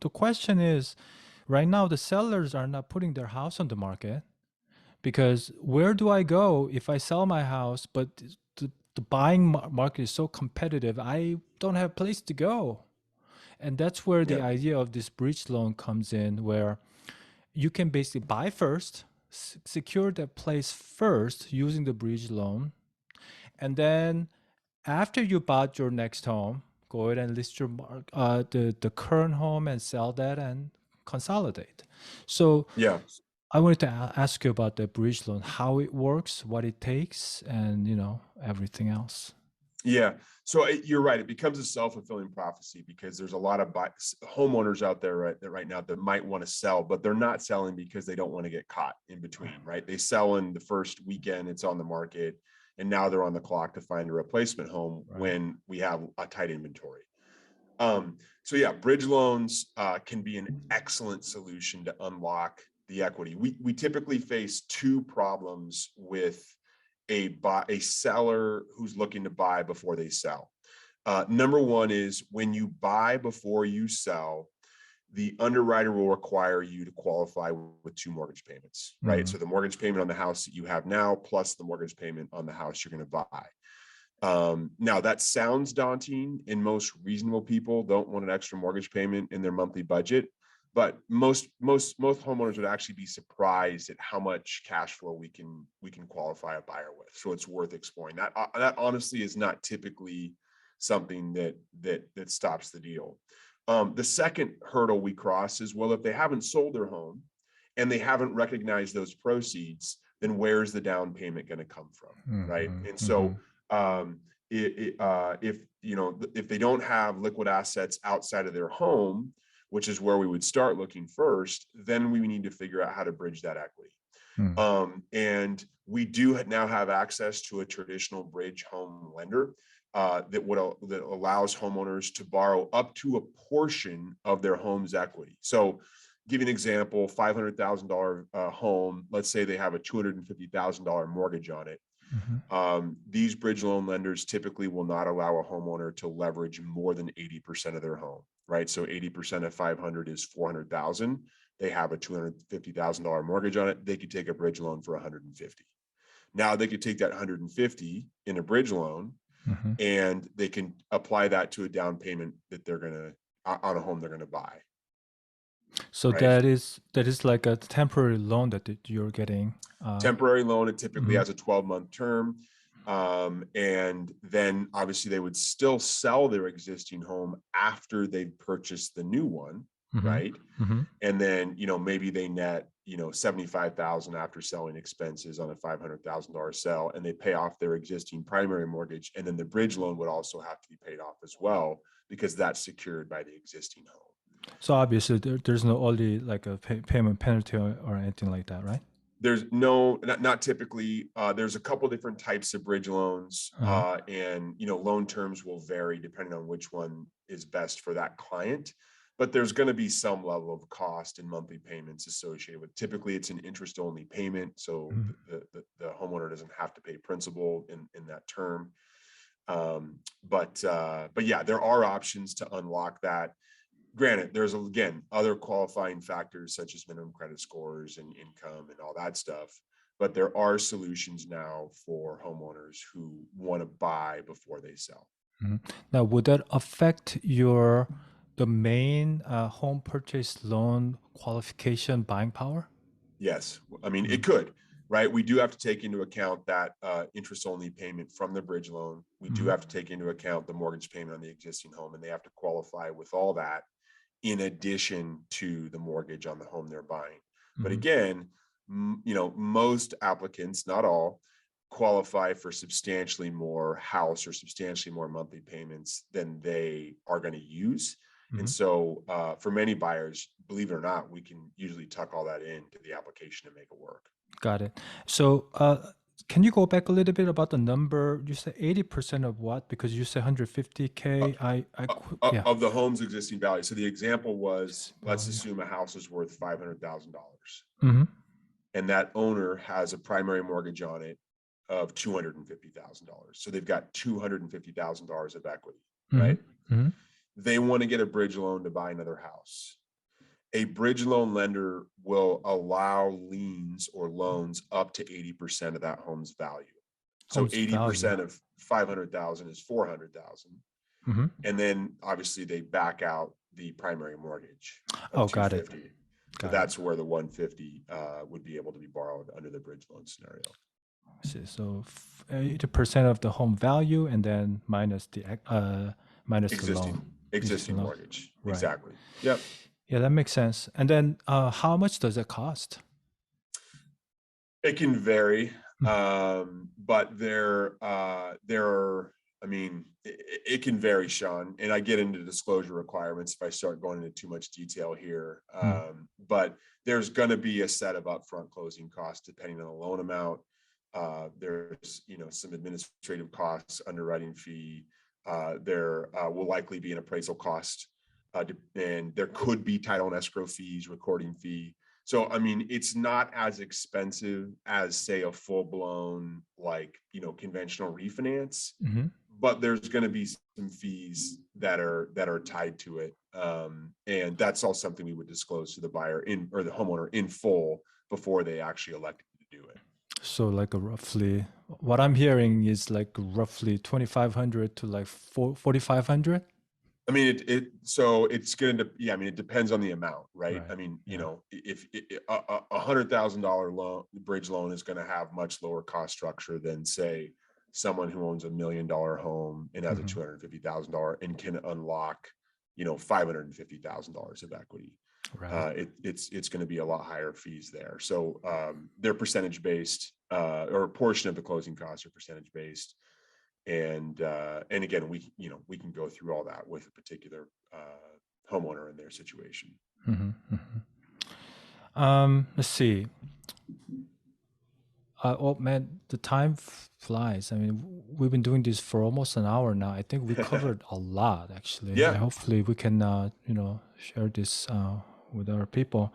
Speaker 1: The question is, right now the sellers are not putting their house on the market because where do I go if I sell my house, but the buying market is so competitive, I don't have a place to go. And that's where the
Speaker 2: Yeah,
Speaker 1: idea of this bridge loan comes in, where you can basically buy first, secure that place first using the bridge loan, and then after you bought your next home, go ahead and list your the current home and sell that and consolidate. So
Speaker 2: yeah.
Speaker 1: I wanted to ask you about the bridge loan, how it works, what it takes, and everything else.
Speaker 2: Yeah. So you're right. It becomes a self-fulfilling prophecy because there's a lot of homeowners out there right now that might want to sell, but they're not selling because they don't want to get caught in between, right? They sell in the first weekend it's on the market, and now they're on the clock to find a replacement home
Speaker 1: Right.
Speaker 2: when we have a tight inventory. So yeah, bridge loans can be an excellent solution to unlock the equity. We typically face two problems with a seller who's looking to buy before they sell. Number one is when you buy before you sell, the underwriter will require you to qualify with two mortgage payments, right?
Speaker 1: Mm.
Speaker 2: So the mortgage payment on the house that you have now, plus the mortgage payment on the house you're going to buy. Now that sounds daunting, and most reasonable people don't want an extra mortgage payment in their monthly budget. But most homeowners would actually be surprised at how much cash flow we can qualify a buyer with. So it's worth exploring. That honestly is not typically something that stops the deal. The second hurdle we cross is, well, if they haven't sold their home and they haven't recognized those proceeds, then where's the down payment going to come from, right?
Speaker 1: Mm-hmm.
Speaker 2: And
Speaker 1: Mm-hmm.
Speaker 2: so if they don't have liquid assets outside of their home, which is where we would start looking first, then we need to figure out how to bridge that equity.
Speaker 1: Mm.
Speaker 2: And we do now have access to a traditional bridge home lender that allows homeowners to borrow up to a portion of their home's equity. So give you an example, $500,000 home, let's say they have a $250,000 mortgage on it.
Speaker 1: Mm-hmm.
Speaker 2: These bridge loan lenders typically will not allow a homeowner to leverage more than 80% of their home, right? So 80% of 500 is 400,000. They have a $250,000 mortgage on it. They could take a bridge loan for 150. Now they could take that 150 in a bridge loan,
Speaker 1: Mm-hmm.
Speaker 2: and they can apply that to a down payment that they're going to on a home they're going to buy,
Speaker 1: So
Speaker 2: right?
Speaker 1: that is like a temporary loan that you're getting.
Speaker 2: Temporary loan, it typically
Speaker 1: Mhm.
Speaker 2: has a 12-month term. And then obviously they would still sell their existing home after they've purchased the new one,
Speaker 1: Mhm.
Speaker 2: right?
Speaker 1: Mhm.
Speaker 2: And then, maybe they net, 75,000 after selling expenses on a $500,000 sale, and they pay off their existing primary mortgage. And then the bridge loan would also have to be paid off as well, because that's secured by the existing home.
Speaker 1: So obviously there's no only like a payment penalty or anything like that, right?
Speaker 2: There's no, not typically. There's a couple different types of bridge loans,
Speaker 1: Uh-huh.
Speaker 2: and loan terms will vary depending on which one is best for that client. But there's going to be some level of cost and monthly payments associated with. Typically, it's an interest-only payment, so
Speaker 1: Mhm.
Speaker 2: the homeowner doesn't have to pay principal in that term. But yeah, there are options to unlock that. Granted, there's again other qualifying factors such as minimum credit scores and income and all that stuff, but there are solutions now for homeowners who want to buy before they sell.
Speaker 1: Mhm. Now, would that affect the main home purchase loan qualification buying power?
Speaker 2: Yes, I mean, it could, right? We do have to take into account that interest-only payment from the bridge loan. We do have to take into account the mortgage payment on the existing home, and they have to qualify with all that in addition to the mortgage on the home they're buying. But again, most applicants, not all, qualify for substantially more house or substantially more monthly payments than they are going to use. And so for many buyers, believe it or not, we can usually tuck all that into the application to make it work.
Speaker 1: Got it. So can you go back a little bit about the number? You said 80% of what? Because you said 150K. Yeah.
Speaker 2: Of the home's existing value. So the example was, let's assume a house is worth $500,000. And that owner has a primary mortgage on it of $250,000. So they've got $250,000 of equity, right? They want to get a bridge loan to buy another house. A bridge loan lender will allow liens or loans up to 80% of that home's value. So 80% of 500,000 is 400,000. And then obviously they back out the primary mortgage.
Speaker 1: Got it.
Speaker 2: So that's where the 150 would be able to be borrowed under the bridge loan scenario.
Speaker 1: So 80% of the home value, and then minus the
Speaker 2: existing mortgage. Right. Exactly. Yep.
Speaker 1: Yeah, that makes sense. And then how much does it cost?
Speaker 2: It can vary, but it can vary, Shawn. And I get into disclosure requirements if I start going into too much detail here. But there's going to be a set of upfront closing costs depending on the loan amount. There's some administrative costs, underwriting fee. There will likely be an appraisal cost, and there could be title and escrow fees, recording fee. So, I mean, it's not as expensive as, say, a full-blown, conventional refinance, but there's going to be some fees that are tied to it. And that's all something we would disclose to the buyer or the homeowner in full before they actually elected to do it.
Speaker 1: So roughly, what I'm hearing is roughly 2,500 to 4,500.
Speaker 2: I mean, it's going to, it depends on the amount, right? I mean, if a $100,000 loan, bridge loan is going to have much lower cost structure than, say, someone who owns $1 million home and has a $250,000 and can unlock, $550,000 of equity. Right. It's going to be a lot higher fees there. So they're percentage based, or a portion of the closing costs are percentage based. And again, we can go through all that with a particular homeowner in their situation.
Speaker 1: Let's see. Oh man, the time flies. I mean, we've been doing this for almost an hour now. I think we covered a lot, actually. Yeah. Hopefully we can, share this with our people.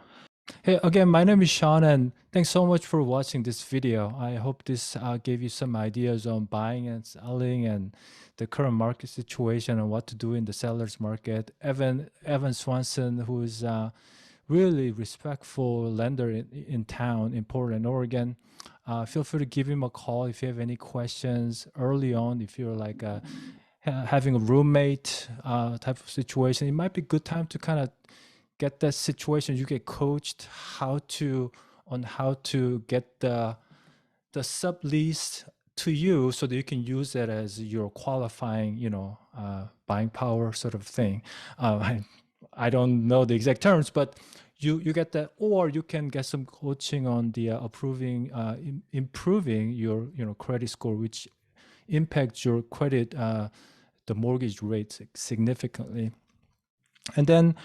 Speaker 1: Hey, again, my name is Shawn, and thanks so much for watching this video. I hope this gave you some ideas on buying and selling and the current market situation and what to do in the seller's market. Evan Swanson, who is a really respectful lender in town in Portland, Oregon. Feel free to give him a call if you have any questions early on. If you're having a roommate type of situation, it might be a good time to kind of get that situation. You get coached how to get the sublease to you so that you can use it as your qualifying, buying power sort of thing. I don't know the exact terms, but you get that, or you can get some coaching on the improving your credit score, which impacts your credit, the mortgage rates significantly. And then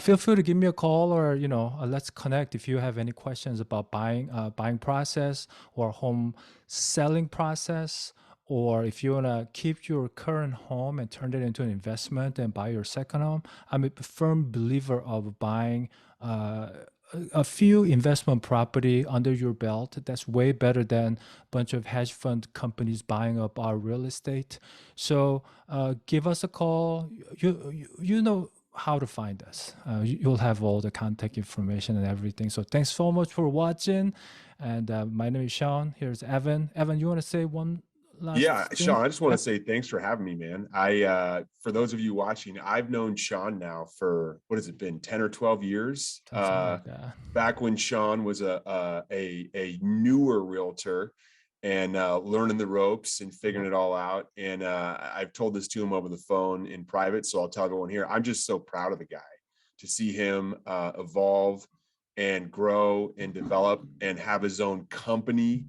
Speaker 1: feel free to give me a call, or let's connect if you have any questions about buying process or home selling process, or if you want to keep your current home and turn it into an investment and buy your second home. I'm a firm believer of buying a few investment property under your belt. That's way better than a bunch of hedge fund companies buying up our real estate. So give us a call. You know how to find us. You'll have all the contact information and everything. So thanks so much for watching. And my name is Shawn. Here's Evan. Evan, you want to say one
Speaker 2: Yeah,
Speaker 1: last thing?
Speaker 2: Shawn, I just want to
Speaker 1: Yep.
Speaker 2: say thanks for having me, man. For those of you watching, I've known Shawn now for what has it been, 10 or 12 years?
Speaker 1: Something like that.
Speaker 2: Back when Shawn was a newer realtor and learning the ropes and figuring it all out. And I've told this to him over the phone in private, so I'll tell everyone here. I'm just so proud of the guy to see him evolve and grow and develop and have his own company.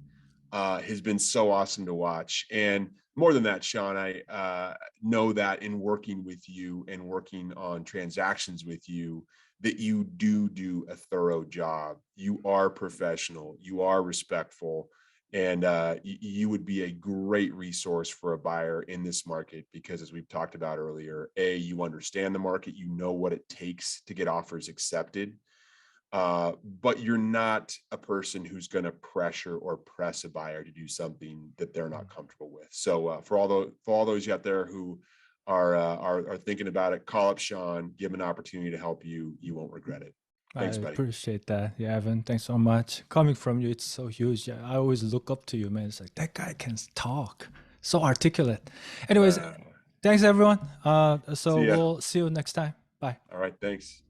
Speaker 2: Has been so awesome to watch. And more than that, Shawn, I know that in working with you and working on transactions with you, that you do a thorough job. You are professional, you are respectful, and you would be a great resource for a buyer in this market because, as we've talked about earlier, you understand the market, you know what it takes to get offers accepted, but you're not a person who's going to pressure or press a buyer to do something that they're not comfortable with. So for all those out there who are thinking about it, call up Shawn, give him an opportunity to help you. You won't regret it.
Speaker 1: I
Speaker 2: Thanks, buddy.
Speaker 1: appreciate that. Yeah, Evan, thanks so much. Coming from you, it's so huge. Yeah, I always look up to you, man. It's like that guy can talk, so articulate. Anyways,
Speaker 2: Uh,
Speaker 1: thanks everyone. So
Speaker 2: See ya.
Speaker 1: we'll see you next time. Bye.
Speaker 2: All right, thanks.